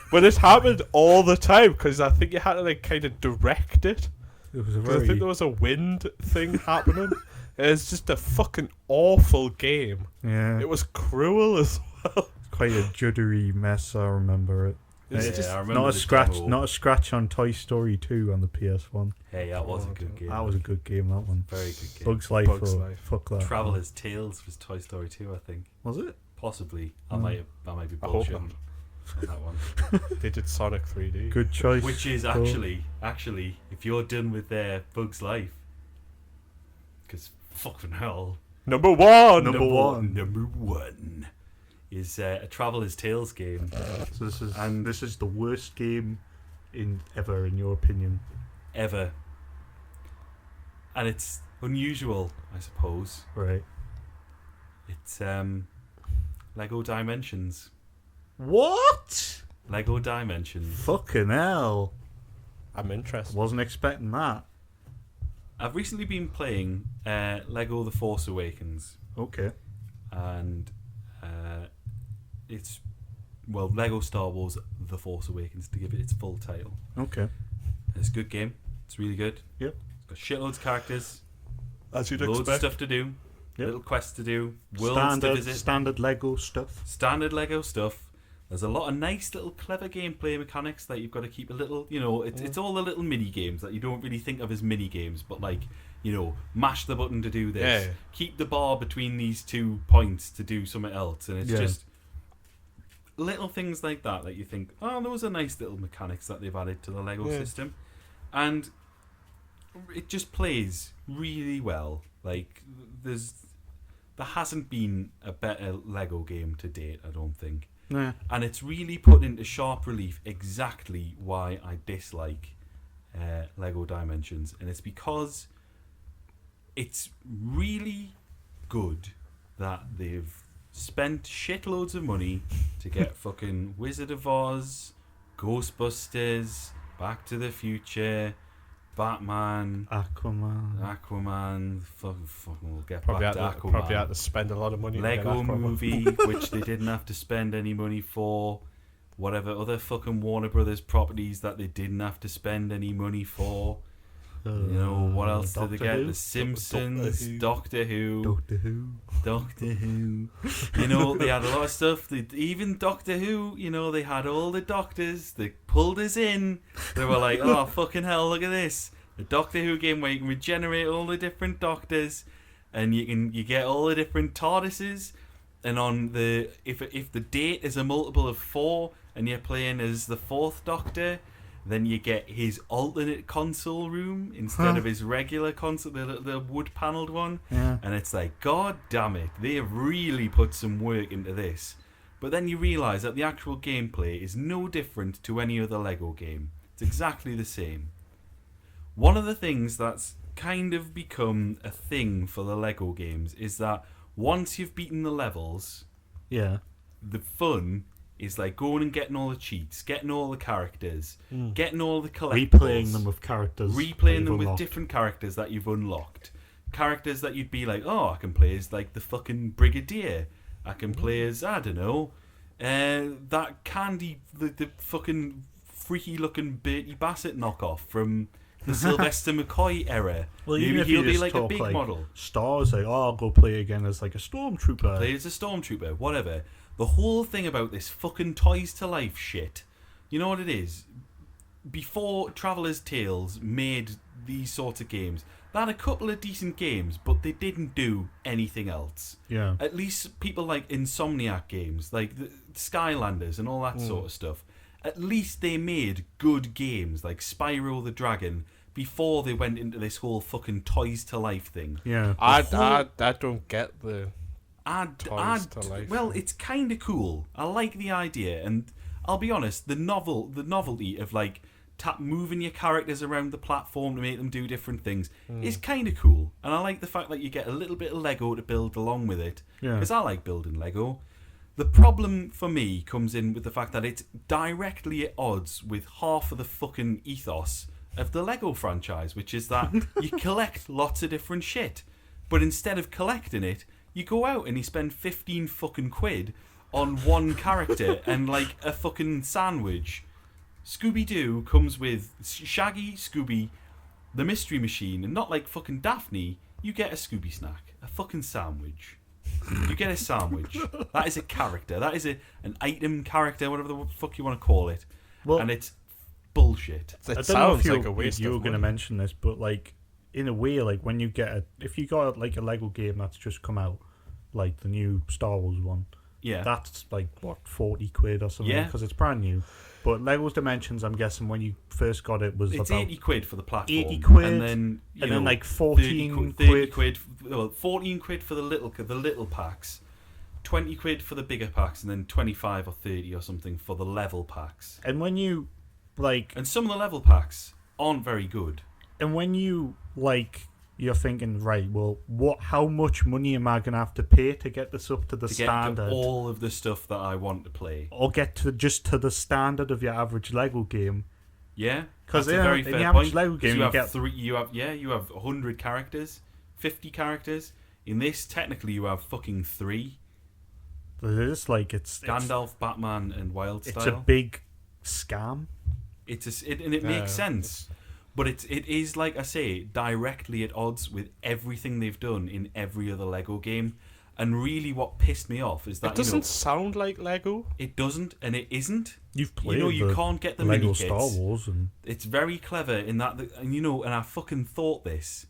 S3: But it happened all the time because I think you had to kind of direct it.
S2: It was a
S3: 'Cause I
S2: very.
S3: think there was a wind thing happening. It's just a fucking awful game.
S2: Yeah.
S3: It was cruel as well.
S2: Quite a juddery mess. I remember it.
S3: It's
S2: It's
S3: just
S1: I remember
S2: not a
S1: the
S2: scratch.
S1: demo.
S2: Not a scratch on Toy Story 2 on the PS1.
S1: Hey, that was a good game.
S2: That was a good game. That one.
S1: very good game.
S2: Bugs Life.
S3: Bugs
S2: or
S3: Life.
S2: Fuck that.
S1: Traveler's Tales was Toy Story 2, I think.
S2: Was it?
S1: Possibly. I
S2: Hmm.
S1: might be
S3: I hope
S1: bullshitting
S3: not.
S1: on that one.
S3: They did Sonic 3D.
S2: Good choice.
S1: Which is
S2: Cool.
S1: actually, if you're done with Bug's Life, because fucking hell,
S3: Number one.
S2: Number one.
S1: number one is a Traveler's Tales game.
S2: So this is
S1: And-
S2: this is the worst game ever in your opinion.
S1: Ever. And it's unusual, I suppose.
S2: Right.
S1: It's Lego Dimensions.
S2: What?
S1: Lego Dimensions.
S2: Fucking hell.
S3: I'm interested.
S2: Wasn't expecting that.
S1: I've recently been playing Lego The Force Awakens,
S2: Okay.
S1: and it's Lego Star Wars The Force Awakens, to give it its full title.
S2: Okay.
S1: It's a good game. It's really good.
S2: Yep.
S1: It's got shitloads of characters,
S3: As you'd
S1: loads of
S3: expect.
S1: stuff to do,
S2: Yep.
S1: little quests to do, worlds to visit,
S2: Standard Lego stuff.
S1: standard Lego stuff. There's a lot of nice little clever gameplay mechanics that you've got to keep a little, it's all the little mini games that you don't really think of as mini games, but mash the button to do this,
S3: Yeah.
S1: keep the bar between these 2 points to do something else, and it's
S2: Yeah.
S1: just little things like that you think, oh, those are nice little mechanics that they've added to the Lego
S3: Yeah.
S1: system, and it just plays really well. There hasn't been a better Lego game to date, I don't think.
S2: Yeah.
S1: And it's really put into sharp relief exactly why I dislike Lego Dimensions. And it's because it's really good that they've spent shitloads of money to get fucking Wizard of Oz, Ghostbusters, Back to the Future, Batman,
S2: Aquaman.
S1: fucking we'll get
S3: Probably
S1: back
S3: had
S1: to
S3: to,
S1: Aquaman.
S3: probably had to spend a lot of money. to get
S1: Lego
S3: Aquaman.
S1: movie, which they didn't have to spend any money for. Whatever other fucking Warner Brothers properties that they didn't have to spend any money for. You know, what else did they
S2: Doctor
S1: get?
S2: Who?
S1: The Simpsons,
S2: Doctor Who.
S1: Doctor Who. You know, they had a lot of stuff. Even Doctor Who, you know, they had all the doctors. They pulled us in. They were like, oh, fucking hell, look at this. A Doctor Who game where you can regenerate all the different doctors. And you get all the different TARDISes. And on the if the date is a multiple of 4 and you're playing as the 4th Doctor, then you get his alternate console room instead of his regular console, the wood-panelled one.
S2: Yeah.
S1: And it's like, God damn it, they have really put some work into this. But then you realise that the actual gameplay is no different to any other Lego game. It's exactly the same. One of the things that's kind of become a thing for the Lego games is that once you've beaten the levels,
S2: Yeah.
S1: the fun is like going and getting all the cheats, getting all the characters, getting all the collectibles,
S2: Replaying them with characters.
S1: replaying them with
S2: unlocked.
S1: different characters that you've unlocked. Characters that you'd be like, oh, I can play as like the fucking Brigadier. I can play as, I don't know, that Candy, the fucking freaky looking Bertie Bassett knockoff from the Sylvester McCoy era.
S2: Well,
S1: Maybe
S2: even if
S1: he'll
S2: you
S1: be
S2: just
S1: like a
S2: talk,
S1: big
S2: like,
S1: model.
S2: Stars, like, oh, I'll go play again as like a stormtrooper.
S1: Play as a stormtrooper, whatever. The whole thing about this fucking Toys to Life shit, you know what it is? Before Traveller's Tales made these sorts of games, they had a couple of decent games, but they didn't do anything else.
S2: Yeah.
S1: At least people like Insomniac games, like the Skylanders and all that sort of stuff, at least they made good games like Spyro the Dragon before they went into this whole fucking Toys to Life thing.
S2: Yeah.
S3: I don't get the
S1: Toys
S3: to Life.
S1: Well, it's kind of cool. I like the idea, and I'll be honest, the novelty of like moving your characters around the platform to make them do different things is kind of cool. And I like the fact that you get a little bit of Lego to build along with it,
S2: Yeah.
S1: because I like building Lego. The problem for me comes in with the fact that it's directly at odds with half of the fucking ethos of the Lego franchise, which is that you collect lots of different shit, but instead of collecting it, you go out and you spend 15 fucking quid on one character and like a fucking sandwich. Scooby-Doo comes with Shaggy, Scooby, the Mystery Machine, and not like fucking Daphne. You get a Scooby snack, a fucking sandwich. You get a sandwich. That is a character. That is an item character, whatever the fuck you want to call it.
S2: Well,
S1: And it's bullshit.
S3: It
S2: I don't know if
S3: sounds
S2: you,
S3: like a waste
S2: you were
S3: of
S2: going to
S3: money.
S2: mention this, but like in a way, like when you get if you got like a Lego game that's just come out, like the new Star Wars one,
S1: Yeah.
S2: that's like what 40 quid or something
S1: Yeah.
S2: because it's brand new. But Lego's Dimensions, I'm guessing when you first got it was
S1: It's
S2: about
S1: 80 quid for the platform.
S2: 80 quid,
S1: And then, you
S2: and
S1: know,
S2: then like
S1: 30
S2: 14
S1: quid. Well, 14 quid for the little packs. 20 quid for the bigger packs, and then 25 or 30 or something for the level packs.
S2: And when you like,
S1: And some of the level packs aren't very good.
S2: and when you like, you're thinking, right? Well, how much money am I gonna have to pay to get this up to the
S1: To get
S2: standard,
S1: to all of the stuff that I want to play.
S2: or get to just to the standard of your average Lego game?
S1: Yeah,
S2: 'Cause
S1: that's a
S2: in
S1: very
S2: the
S1: fair
S2: average
S1: point.
S2: Lego
S1: 'Cause
S2: game,
S1: you
S2: you
S1: have
S2: get-
S1: three. You have 100 characters, 50 characters. In this, technically, you have fucking 3.
S2: It's like it's
S1: Gandalf, Batman, and Wildstyle.
S2: it's a big scam.
S1: And it makes sense, but it is, like I say, directly at odds with everything they've done in every other Lego game. And really, what pissed me off is that
S3: It doesn't sound like Lego.
S1: it doesn't, and it isn't.
S2: You've played
S1: You
S2: the
S1: can't get the
S2: Lego
S1: mini
S2: Star
S1: kits.
S2: Wars, and
S1: It's very clever in that, and I fucking thought this.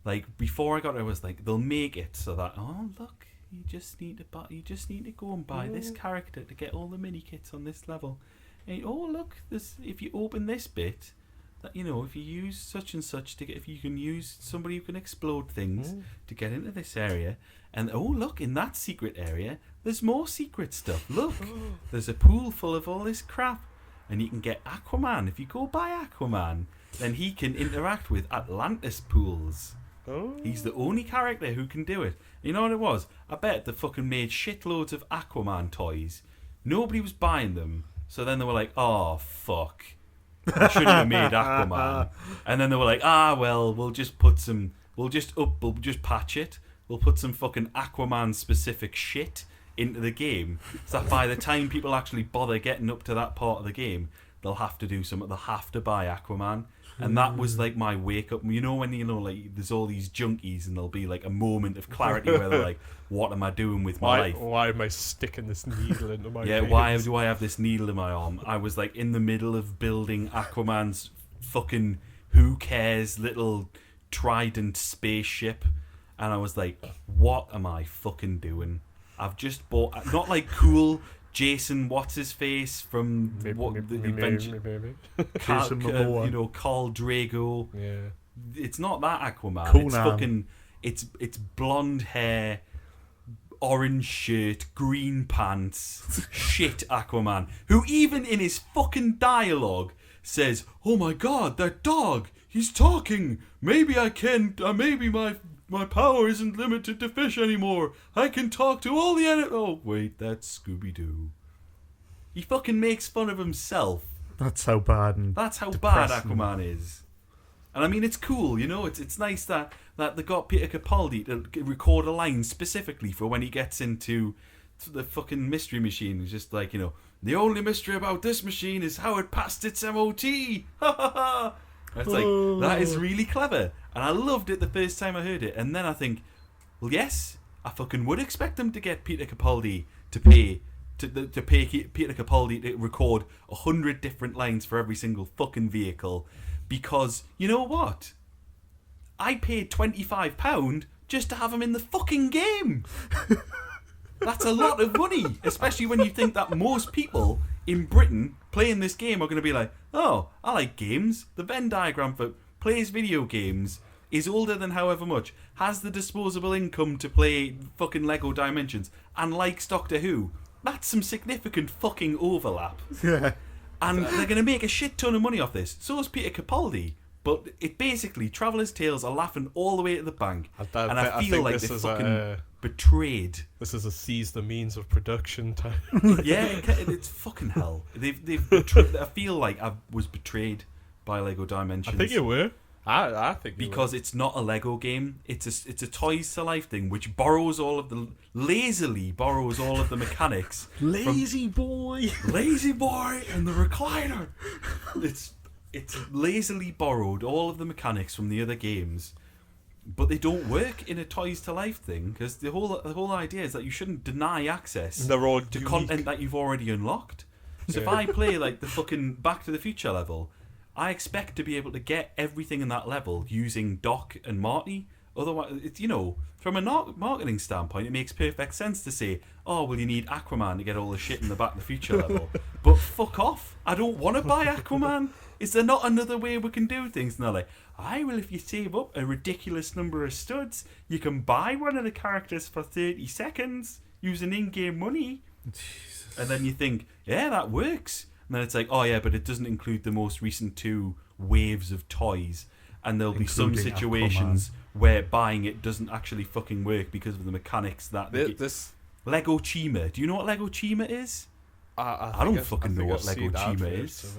S1: Like, before I got it, I was like, they'll make it so that, oh look, you just need to go and buy this character to get all the mini kits on this level. And oh look, if you open this bit, that if you use such and such to get, if you can use somebody who can explode things to get into this area, and oh look, in that secret area, there's more secret stuff. Look, there's a pool full of all this crap. And you can get Aquaman. If you go buy Aquaman, then he can interact with Atlantis pools.
S3: Oh.
S1: He's the only character who can do it. You know what it was? I bet they fucking made shitloads of Aquaman toys. Nobody was buying them. So then they were like, oh, fuck. I shouldn't have made Aquaman. And then they were like, well, we'll just patch it. We'll put some fucking Aquaman specific shit into the game, so that by the time people actually bother getting up to that part of the game, they'll have to do something. They'll have to buy Aquaman. And that was like my wake up. When like there's all these junkies and there'll be like a moment of clarity where they're like, what am I doing with my life?
S3: Why am I sticking this needle into my
S1: Yeah,
S3: veins?
S1: why do I have this needle in my arm? I was like in the middle of building Aquaman's fucking who cares little trident spaceship, and I was like, what am I fucking doing? I've just bought, not like cool Jason what's his face from the adventure,
S2: Jason Momoa.
S1: Carl Drago.
S3: Yeah.
S1: It's not that Aquaman.
S2: Conan.
S1: It's fucking it's blonde hair, orange shirt, green pants, shit Aquaman, who even in his fucking dialogue says, "Oh my god, that dog, he's talking. Maybe I can. Maybe my power isn't limited to fish anymore. I can talk to all the Oh wait, that's Scooby Doo." He fucking makes fun of himself.
S2: That's how bad. And
S1: That's how
S2: depressing.
S1: bad Aquaman is. And I mean, it's cool, It's nice that they got Peter Capaldi to record a line specifically for when he gets into the fucking mystery machine. It's just like, the only mystery about this machine is how it passed its MOT. Ha ha ha. It's like, that is really clever. And I loved it the first time I heard it. And then I think, well, yes, I fucking would expect them to get Peter Capaldi to pay Peter Capaldi to record 100 different lines for every single fucking vehicle. Because, you know what? I paid £25 just to have him in the fucking game. That's a lot of money, especially when you think that most people in Britain playing this game are going to be like, oh, I like games. The Venn diagram for plays video games is older than however much, has the disposable income to play fucking Lego Dimensions, and likes Doctor Who. That's some significant fucking overlap.
S2: Yeah.
S1: And they're going to make a shit ton of money off this. So is Peter Capaldi. But it basically, Traveller's Tales are laughing all the way to the bank. And I feel like they're fucking betrayed.
S3: This is a seize the means of production time.
S1: Yeah, it's fucking hell. They've betrayed. I feel like I was betrayed by Lego Dimensions.
S3: I think you were. I think you
S1: because it's not a Lego game. It's a Toys to Life thing, which lazily borrows all of the mechanics.
S2: Lazy boy
S1: and the recliner. It's lazily borrowed all of the mechanics from the other games, but they don't work in a Toys to Life thing, because the whole idea is that you shouldn't deny access
S3: They're all
S1: to
S3: unique.
S1: content that you've already unlocked. So if I play like the fucking Back to the Future level, I expect to be able to get everything in that level using Doc and Marty. Otherwise, it's, from a marketing standpoint, it makes perfect sense to say, oh, well, you need Aquaman to get all the shit in the Back to the Future level. But fuck off. I don't want to buy Aquaman. Is there not another way we can do things? And they're like, well, if you save up a ridiculous number of studs, you can buy one of the characters for 30 seconds using in-game money. Jesus. And then you think, yeah, that works. And then it's like, oh yeah, but it doesn't include the most recent 2 waves of toys. And there'll be some situations where buying it doesn't actually fucking work because of the mechanics that... Lego Chima. Do you know what Lego Chima is? I don't fucking know what Lego Chima is.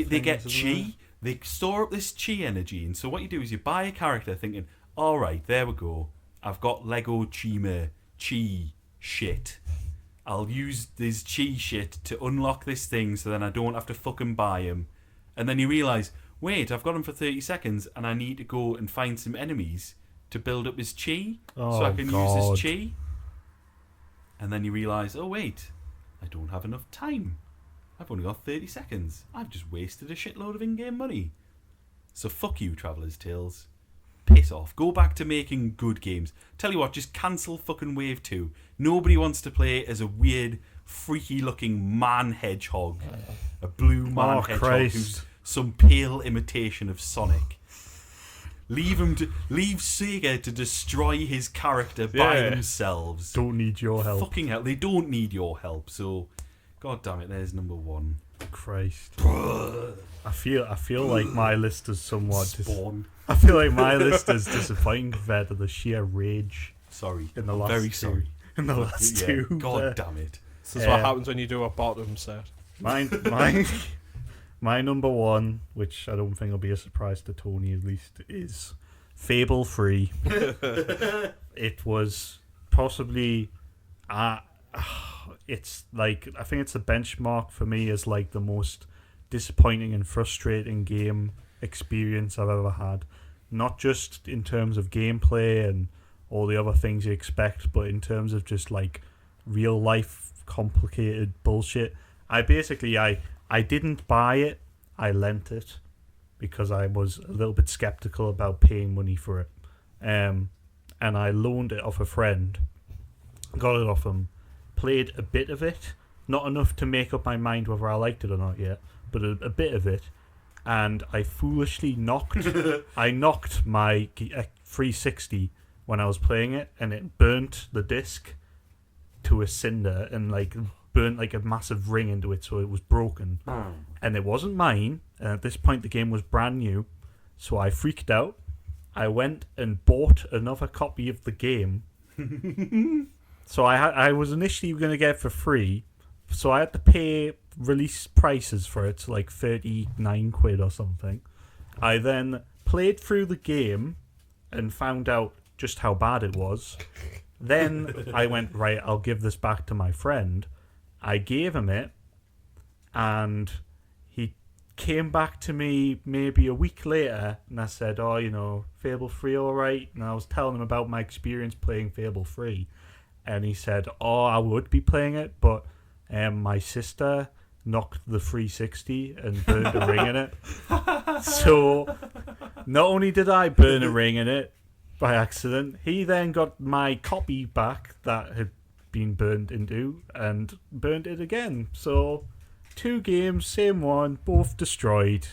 S1: They get chi. They store up this chi energy. And so what you do is you buy a character thinking, alright, there we go. I've got Lego Chima chi shit. I'll use this chi shit to unlock this thing so then I don't have to fucking buy him. And then you realise, wait, I've got him for 30 seconds and I need to go and find some enemies to build up his chi so I can use his chi. And then you realise, oh wait, I don't have enough time. I've only got 30 seconds. I've just wasted a shitload of in-game money. So fuck you, Traveller's Tales. Piss off. Go back to making good games. Tell you what, just cancel fucking Wave 2. Nobody wants to play as a weird, freaky-looking man-hedgehog. A blue man-hedgehog who's some pale imitation of Sonic. Leave Sega to destroy his character by themselves.
S2: Don't need your help.
S1: Fucking hell, they don't need your help. So, god damn it, there's number 1.
S2: Christ. I feel like my list is somewhat.
S1: Spawn.
S2: I feel like my list is disappointing compared to the sheer rage.
S1: Sorry,
S2: in the last
S1: very
S2: two.
S1: sorry.
S2: In the last 2.
S1: God damn it.
S3: This is what happens when you do a bottom set.
S2: Mine My number one, which I don't think will be a surprise to Tony at least, is Fable 3. It was possibly, it's like, I think it's the benchmark for me as like the most disappointing and frustrating game experience I've ever had. Not just in terms of gameplay and all the other things you expect, but in terms of just like real life complicated bullshit. I didn't buy it, I lent it because I was a little bit skeptical about paying money for it. And I loaned it off a friend, got it off him, played a bit of it, not enough to make up my mind whether I liked it or not yet, but a bit of it, and I foolishly knocked my 360 when I was playing it, and it burnt the disc to a cinder and like burnt like a massive ring into it, so it was broken. And it wasn't mine, and at this point the game was brand new, so I freaked out. I went and bought another copy of the game. So I was initially going to get it for free, so I had to pay release prices for it, so like 39 quid or something. I then played through the game and found out just how bad it was. Then I went, right, I'll give this back to my friend. I gave him it, and he came back to me maybe a week later, and I said, oh, you know, Fable 3 alright? And I was telling him about my experience playing Fable 3, and he said, oh, I would be playing it, but my sister knocked the 360 and burned a ring in it. So not only did I burn a ring in it by accident, he then got my copy back that had been burned into and burned it again. So 2 games, same one, both destroyed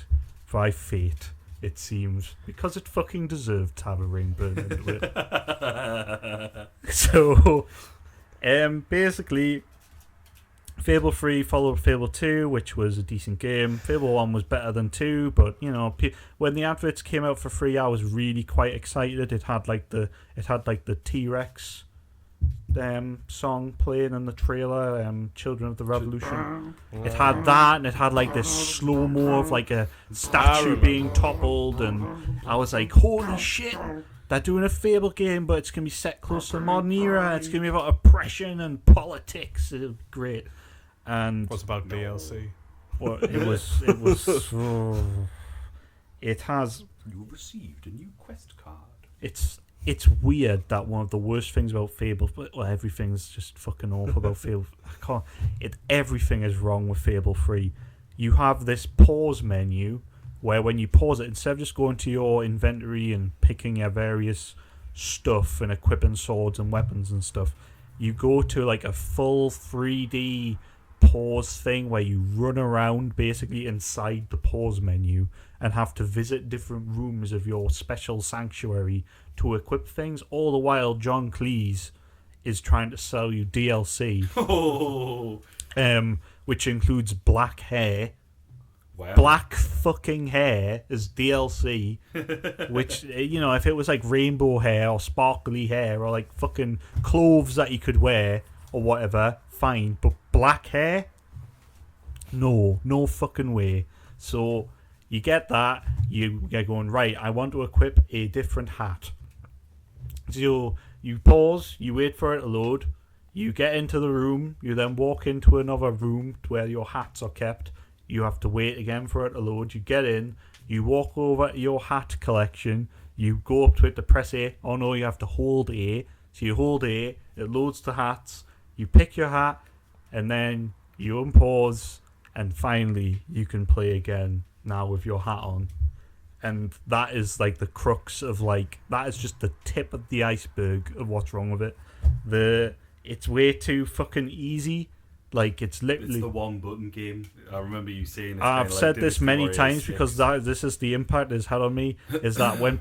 S2: by fate, it seems, because it fucking deserved to have a ring burned into it. So basically, Fable 3 followed Fable 2, which was a decent game. Fable 1 was better than 2, but you know, when the adverts came out for free, I was really quite excited. It had like the T-Rex song playing in the trailer, Children of the Revolution. It had that, and it had like this slow-mo of like a statue being toppled, and I was like, holy shit, they're doing a Fable game, but it's going to be set close to the modern era. It's going to be about oppression and politics. It was great. And
S3: what's about DLC?
S2: Well, it has.
S1: You received a new quest card.
S2: It's weird that one of the worst things about Fable, well, everything's just fucking awful about Fable. Everything is wrong with Fable 3. You have this pause menu where when you pause it, instead of just going to your inventory and picking your various stuff and equipping swords and weapons and stuff, you go to like a full 3D pause thing where you run around basically inside the pause menu and have to visit different rooms of your special sanctuary to equip things, all the while John Cleese is trying to sell you DLC. Which includes black hair.
S1: Wow.
S2: Black fucking hair as DLC. Which, you know, if it was like rainbow hair or sparkly hair or like fucking clothes that you could wear or whatever, fine. But black hair? No fucking way. So you get that, you're going, right, I want to equip a different hat. So you pause, you wait for it to load, you get into the room, you then walk into another room where your hats are kept. You have to wait again for it to load. You get in, you walk over to your hat collection, you go up to it to press A. Oh no, you have to hold A. So you hold A, it loads the hats, you pick your hat, and then you unpause, and finally you can play again now with your hat on. And that is like the crux of like, that is just the tip of the iceberg of what's wrong with it. It's way too fucking easy. Like, it's literally...
S1: It's the one button game. I remember you saying...
S2: I've said this many times because this is the impact it's had on me, is that when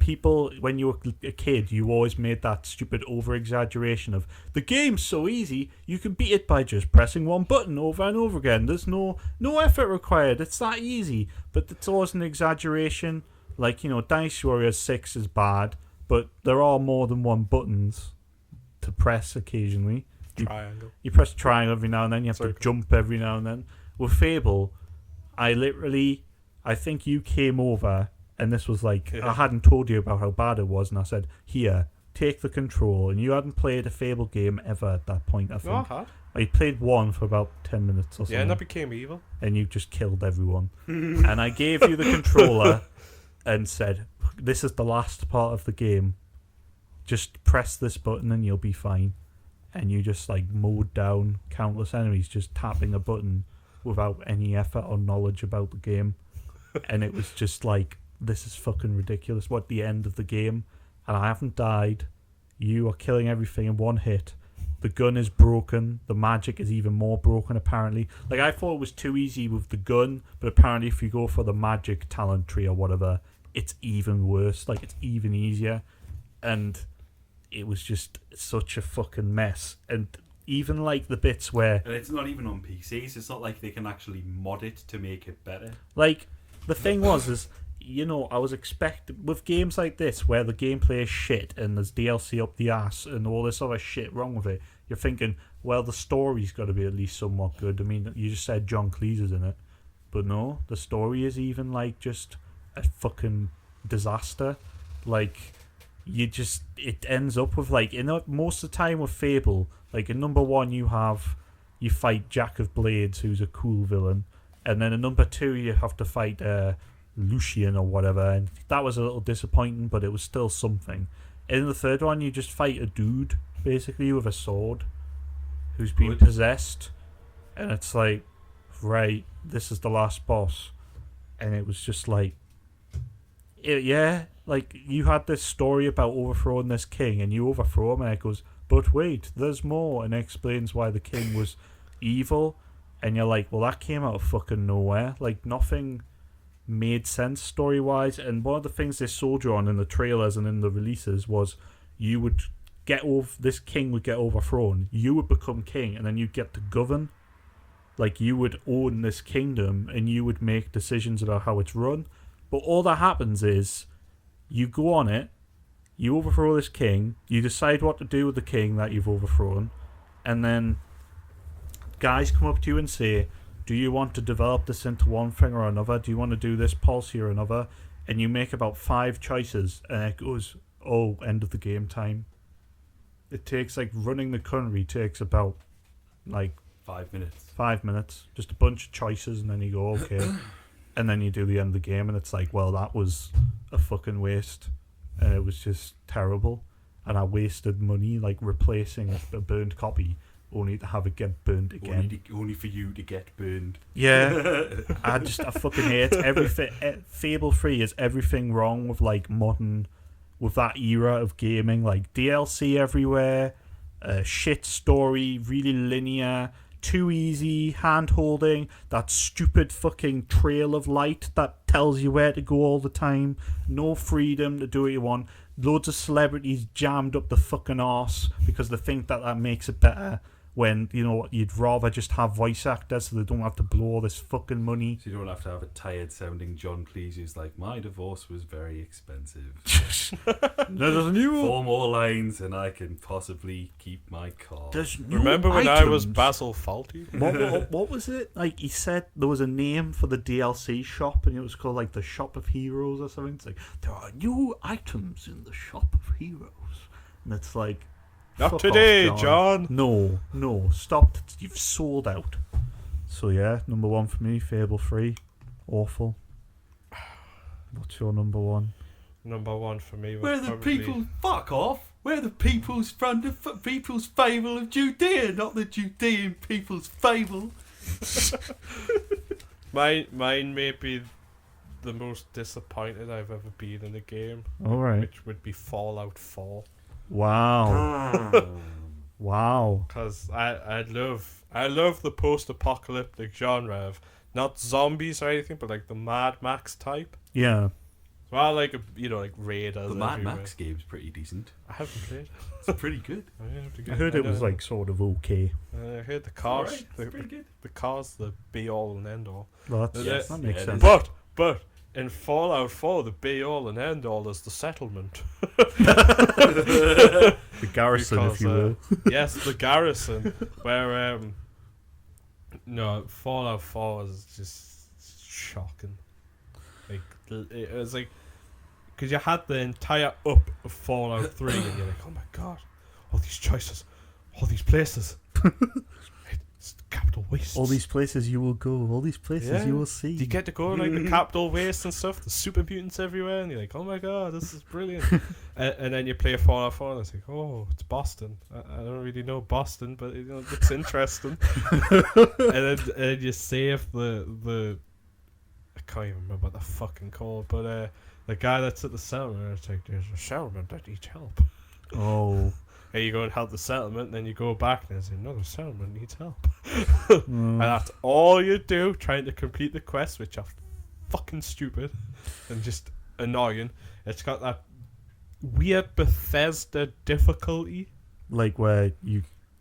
S2: you were a kid, you always made that stupid over-exaggeration of, the game's so easy, you can beat it by just pressing one button over and over again. There's no effort required. It's that easy. But it's always an exaggeration. Like, you know, Dynasty Warriors 6 is bad, but there are more than one buttons to press occasionally.
S3: Triangle.
S2: You press triangle every now and then. You have to jump every now and then. With Fable, I literally I think you came over, and this was like,
S3: Yeah.
S2: I hadn't told you about how bad it was, and I said, here, take the control. And you hadn't played a Fable game ever at that point, I
S3: No, I
S2: think.
S3: had.
S2: You played one for about 10 minutes or something.
S3: Yeah, and that became evil.
S2: And you just killed everyone. And I gave you the controller and said, this is the last part of the game. Just press this button and you'll be fine. And you just like mowed down countless enemies just tapping a button without any effort or knowledge about the game. And it was just like, this is fucking ridiculous. What, the end of the game? And I haven't died. You are killing everything in one hit. The gun is broken. The magic is even more broken, apparently. Like, I thought it was too easy with the gun, but apparently if you go for the magic talent tree or whatever, it's even worse. Like, it's even easier. And it was just such a fucking mess. And even, like, the bits where...
S1: And it's not even on PCs. It's not like they can actually mod it to make it better.
S2: Like, the thing was, you know, I was expecting... With games like this, where the gameplay is shit and there's DLC up the ass and all this other shit wrong with it, you're thinking, well, the story's got to be at least somewhat good. I mean, you just said John Cleese's in it. But no, the story is even, like, just a fucking disaster. Like, you just... It ends up with, like... most of the time with Fable, like, in number 1 you fight Jack of Blades, who's a cool villain. And then in number 2 you have to fight Lucian or whatever. And that was a little disappointing, but it was still something. In the third one, you just fight a dude, basically, with a sword, who's been
S1: Good.
S2: possessed. And it's like, right, this is the last boss. And it was just like, like, you had this story about overthrowing this king, and you overthrow him, and it goes, but wait, there's more, and it explains why the king was evil. And you're like, well, that came out of fucking nowhere. Like, nothing made sense story-wise. And one of the things they sold you on in the trailers and in the releases was you would this king would get overthrown, you would become king, and then you'd get to govern. Like, you would own this kingdom, and you would make decisions about how it's run. But all that happens is, you go on it, you overthrow this king, you decide what to do with the king that you've overthrown, and then guys come up to you and say, do you want to develop this into one thing or another? Do you want to do this policy or another? And you make about 5 choices, and it goes, oh, end of the game time. It takes, like, running the country takes about, like,
S1: 5 minutes.
S2: 5 minutes. Just a bunch of choices, and then you go, okay. And then you do the end of the game, and it's like, well, that was a fucking waste. And it was just terrible. And I wasted money, like, replacing a burned copy, only to have it get burned again.
S1: Only for you to get burned.
S2: Yeah. I fucking hate everything. Fable 3 is everything wrong with, like, modern... with that era of gaming. Like, DLC everywhere, shit story, really linear, too easy, hand-holding, that stupid fucking trail of light that tells you where to go all the time, no freedom to do what you want, loads of celebrities jammed up the fucking arse because they think that makes it better, when, you know, you'd rather just have voice actors so they don't have to blow all this fucking money.
S1: So you don't have to have a tired-sounding John Cleese who's like, my divorce was very expensive.
S2: There's new...
S1: 4 more lines and I can possibly keep my car.
S2: There's new
S3: Remember when I was
S2: items.
S3: Basil Fawlty?
S2: What was it? Like, he said there was a name for the DLC shop, and it was called, like, the Shop of Heroes or something. It's like, there are new items in the Shop of Heroes. And it's like...
S3: Not
S2: fuck
S3: today,
S2: off,
S3: John.
S2: No, stop. You've sold out. So, yeah, number 1 for me, Fable 3. Awful. What's your number 1?
S3: Number 1 for me was
S1: Where the
S3: probably...
S1: people... Fuck off! We're the people's friend, the people's fable of Judea, not the Judean people's fable.
S3: Mine may be the most disappointed I've ever been in a game,
S2: Alright.
S3: which would be Fallout 4.
S2: Wow. Wow.
S3: Because I love the post-apocalyptic genre of not zombies or anything, but like the Mad Max type.
S2: Yeah.
S3: So I like, like Raiders.
S1: The Mad
S3: everywhere.
S1: Max game's pretty decent.
S3: I haven't played.
S1: It's pretty good.
S2: I heard it was, like, sort of okay.
S3: I heard the cars.
S1: Alright, it's pretty good.
S3: The cars, the be all and end all.
S2: Well,
S1: Yes,
S2: that makes
S1: yeah,
S2: sense.
S3: But in Fallout 4, the be all and end all is the settlement.
S2: The garrison,
S3: Because,
S2: if you will.
S3: Yes, the garrison. Where no, Fallout 4 is just shocking. Like it was like because you had the entire up of Fallout 3, and you're like, oh my god, all these choices, all these places. It's capital waste.
S2: All these places you will go. All these places you will see.
S3: You get to go like the capital waste and stuff. The super mutants everywhere, and you're like, oh my god, this is brilliant. And then you play Fallout 4, and it's like, oh, it's Boston. I don't really know Boston, but it looks interesting. and then you save the I can't even remember what the fucking called, but the guy that's at the settlement, it's like, there's a settlement that needs help.
S2: Oh.
S3: And you go and help the settlement, and then you go back, and there's another settlement needs help. And that's all you do, trying to complete the quests, which are fucking stupid and just annoying. It's got that weird Bethesda difficulty.
S2: Like where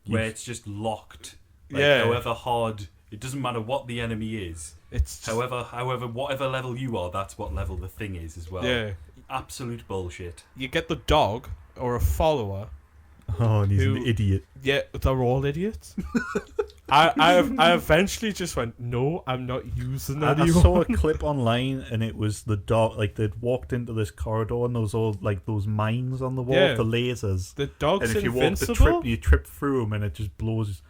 S1: where it's just locked. Like,
S3: Yeah.
S1: however hard, it doesn't matter what the enemy is.
S3: It's just,
S1: However, whatever level you are, that's what level the thing is as well.
S3: yeah.
S1: Absolute bullshit.
S3: You get the dog or a follower.
S2: Oh, and he's
S3: Who-
S2: an idiot.
S3: Yeah, they're all idiots. I eventually just went, no, I'm not using that
S2: I
S3: anymore.
S2: saw a clip online, and it was the dog. Like they'd walked into this corridor, and there was all like those mines on the wall,
S3: Yeah.
S2: the lasers.
S3: The dog's
S2: And if you
S3: invincible.
S2: you trip through them, and it just blows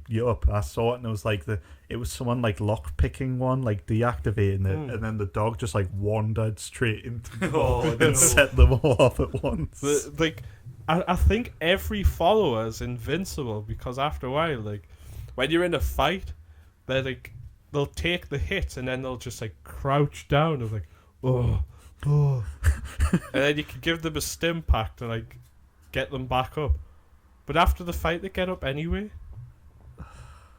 S2: you up. I saw it, and it was like it was someone like lock picking one, like deactivating it, and then the dog just like wandered straight into
S1: Oh,
S2: and
S1: no.
S2: set them all off at once.
S3: I think every follower is invincible because after a while, like when you're in a fight, they'll take the hits and then they'll just like crouch down and like oh, and then you can give them a stim pack to like get them back up. But after the fight, they get up anyway.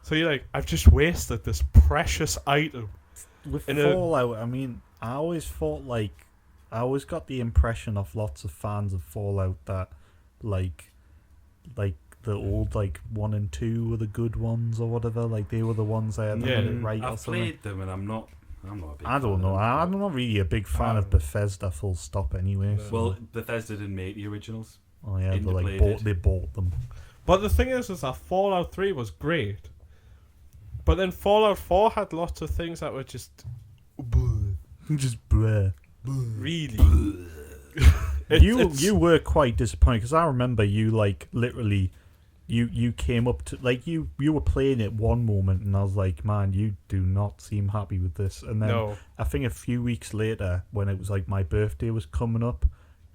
S3: So you're like, I've just wasted this precious item.
S2: With
S3: in a-
S2: Fallout, I mean, I always got the impression of lots of fans of Fallout that like the old like 1 and 2 were the good ones or whatever. Like they were the ones that had
S3: Yeah.
S2: it right or
S1: I've
S2: something.
S1: played them and I'm not a big
S2: I don't
S1: fan
S2: know.
S1: of them.
S2: I'm not really a big fan of Bethesda. Full stop. Anyway.
S3: No.
S2: So-
S1: Well, Bethesda didn't make the originals.
S2: oh yeah,
S1: Interpolated.
S2: they bought them.
S3: But the thing is that Fallout 3 was great. But then Fallout 4 had lots of things that were just
S2: Just bleh.
S3: really.
S2: You were quite disappointed because I remember you like literally. You came up to like you were playing it one moment and I was like, man, you do not seem happy with this. And then
S3: No.
S2: I think a few weeks later, when it was like my birthday was coming up,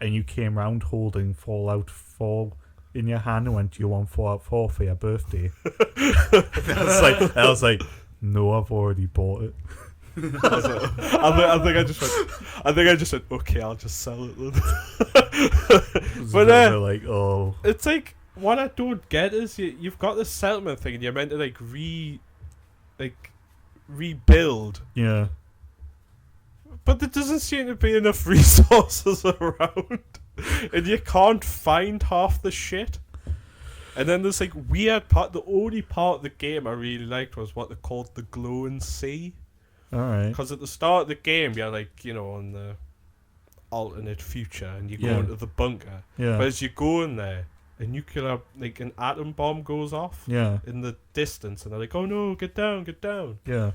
S2: and you came round holding Fallout 4 in your hand and went, "Do you want Fallout 4 for your birthday?" I was like, no, I've already bought it.
S3: I think I just went, okay, I'll just sell it then. But
S2: They're like, oh,
S3: it's like what I don't get is you've got this settlement thing and you're meant to rebuild,
S2: yeah.
S3: but there doesn't seem to be enough resources around, and you can't find half the shit. And then there's like weird part. The only part of the game I really liked was what they called the glowing sea.
S2: All right.
S3: Because at the start of the game, you're like, on the alternate future, and you go
S2: Yeah.
S3: into the bunker.
S2: Yeah.
S3: But as you go in there, a nuclear, like an atom bomb goes off
S2: Yeah.
S3: in the distance, and they're like, oh no, get down, get down.
S2: Yeah.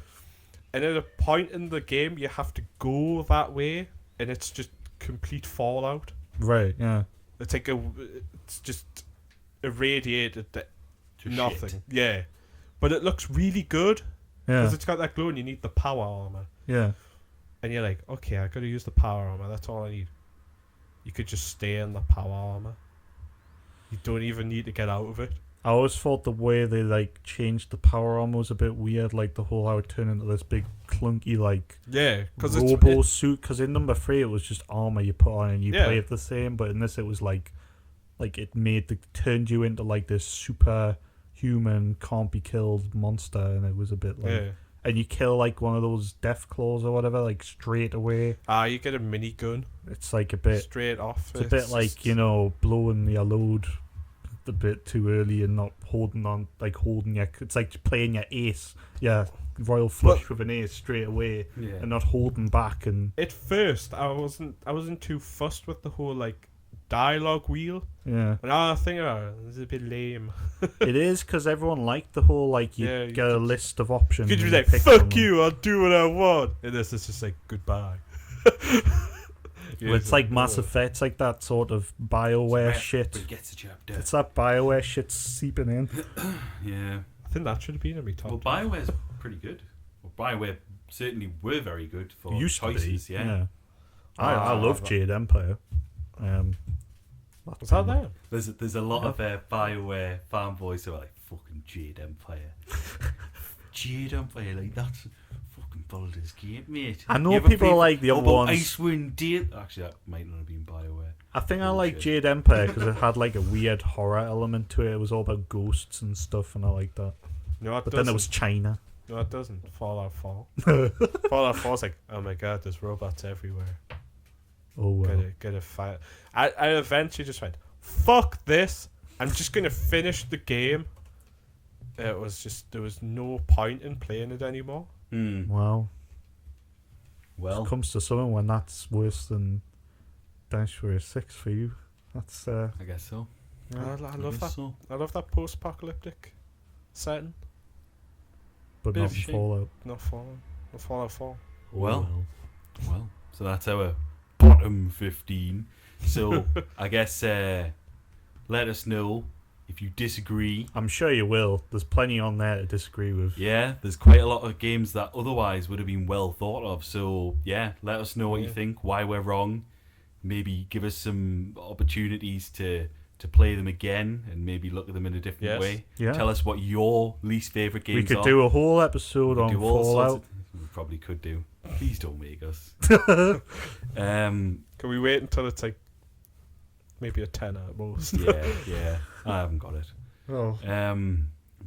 S3: And at a point in the game, you have to go that way, and it's just complete fallout.
S2: Right. Yeah.
S3: It's like it's just irradiated to
S1: To
S3: nothing.
S1: shit.
S3: Yeah. But it looks really good.
S2: Yeah.
S3: Because it's got that glow and you need the power armor.
S2: Yeah.
S3: And you're like, okay, I gotta use the power armor. That's all I need. You could just stay in the power armor. You don't even need to get out of it.
S2: I always thought the way they like changed the power armor was a bit weird, like the whole how it turned into this big clunky like
S3: Yeah, because
S2: robo suit. Because in number 3 it was just armor you put on and you
S3: Yeah.
S2: play it the same, but in this it was like it turned you into like this super human can't be killed monster, and it was a bit like,
S3: yeah.
S2: and you kill like one of those death claws or whatever like straight away.
S3: You get a minigun
S2: It's like a bit.
S3: straight off.
S2: It's a bit like blowing your load a bit too early and not holding your. It's like playing your ace, royal flush with an ace straight away,
S1: Yeah.
S2: and not holding back. And
S3: At first, I wasn't too fussed with the whole like dialogue wheel.
S2: yeah,
S3: And I think it's a bit lame.
S2: it is because everyone liked the whole like you
S3: Yeah, you
S2: get a list of options.
S3: You could be
S2: and
S3: like,
S2: pick
S3: fuck
S2: from them.
S3: you, I'll do what I want. And this is just like, goodbye.
S2: Well, it's like Mass Effect. It's like that sort of BioWare shit.
S1: But it gets the job done.
S2: It's that BioWare shit seeping in.
S1: Yeah.
S3: I think that should have been in my top.
S1: Well, BioWare's pretty good. Well, BioWare certainly were very good for
S2: Used
S1: choices.
S2: to be.
S1: Yeah.
S2: I love Jade Empire.
S3: Was that there?
S1: There's a lot of BioWare fanboys who are like, fucking Jade Empire. Jade Empire, like, that's fucking Baldur's Gate, mate.
S2: I know
S1: You ever
S2: people
S1: play-
S2: like the
S1: What
S2: other
S1: about
S2: ones.
S1: Icewind Dale? Actually, that might not have been BioWare.
S2: I think I like
S1: Bullshit.
S2: Jade Empire because it had like a weird horror element to it. It was all about ghosts and stuff, and I like that.
S3: No, it
S2: But
S3: doesn't.
S2: then there was China.
S3: No, it doesn't. Fallout 4. Fallout 4's like, oh my god, there's robots everywhere.
S2: Oh well.
S3: Gotta fight. I eventually just went, fuck this. I'm just gonna finish the game. It was just, there was no point in playing it anymore.
S2: Well,
S1: Well,
S2: it comes to something when that's worse than Dynasty Warriors 6 for you. That's
S1: I guess so.
S3: I love
S1: guess
S3: that.
S1: so.
S3: I love that post-apocalyptic setting.
S2: but
S1: Bit
S2: not
S1: of a shame.
S2: Fallout.
S3: Not Fallout 4.
S1: Well, so that's our bottom 15. So I guess let us know if you disagree.
S2: I'm sure you will. There's plenty on there to disagree with.
S1: Yeah, there's quite a lot of games that otherwise would have been well thought of. So yeah, let us know what you
S3: Yeah.
S1: think, why we're wrong. Maybe give us some opportunities to play them again and maybe look at them in a different
S3: Yes.
S1: way.
S2: Yeah.
S1: Tell us what your least favourite games
S2: We could
S1: are.
S2: do a whole episode
S1: We
S2: on
S1: could do all sorts
S2: Fallout.
S1: of- we probably could do. Please don't make us.
S3: Can we wait until it's like maybe a 10 at most?
S1: yeah. I haven't got it.
S2: Oh.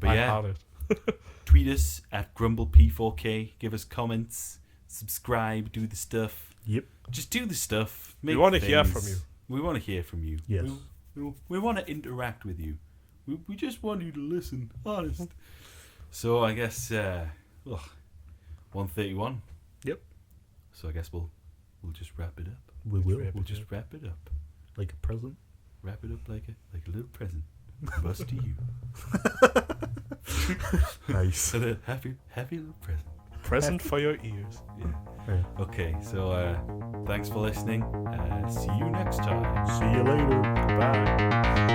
S1: But
S3: I
S1: yeah,
S3: had it.
S1: tweet us at GrumbleP4K. Give us comments, subscribe, do the stuff.
S2: Yep.
S1: Just do the stuff.
S3: We
S1: Make
S3: wanna hear
S1: things.
S3: from you.
S1: We want to hear from you.
S2: Yes.
S1: We want to interact with you. We just want you to listen. Honest. So I guess 131.
S2: Yep.
S1: So I guess we'll just wrap it up.
S2: We will.
S1: We'll just wrap it up.
S2: Like a present.
S1: Wrap it up like a little present. From us to you.
S2: Nice.
S1: So the happy little present.
S3: Present for your ears.
S1: Yeah.
S2: Yeah.
S1: Okay, so thanks for listening. See you next time.
S2: See you later.
S3: Bye.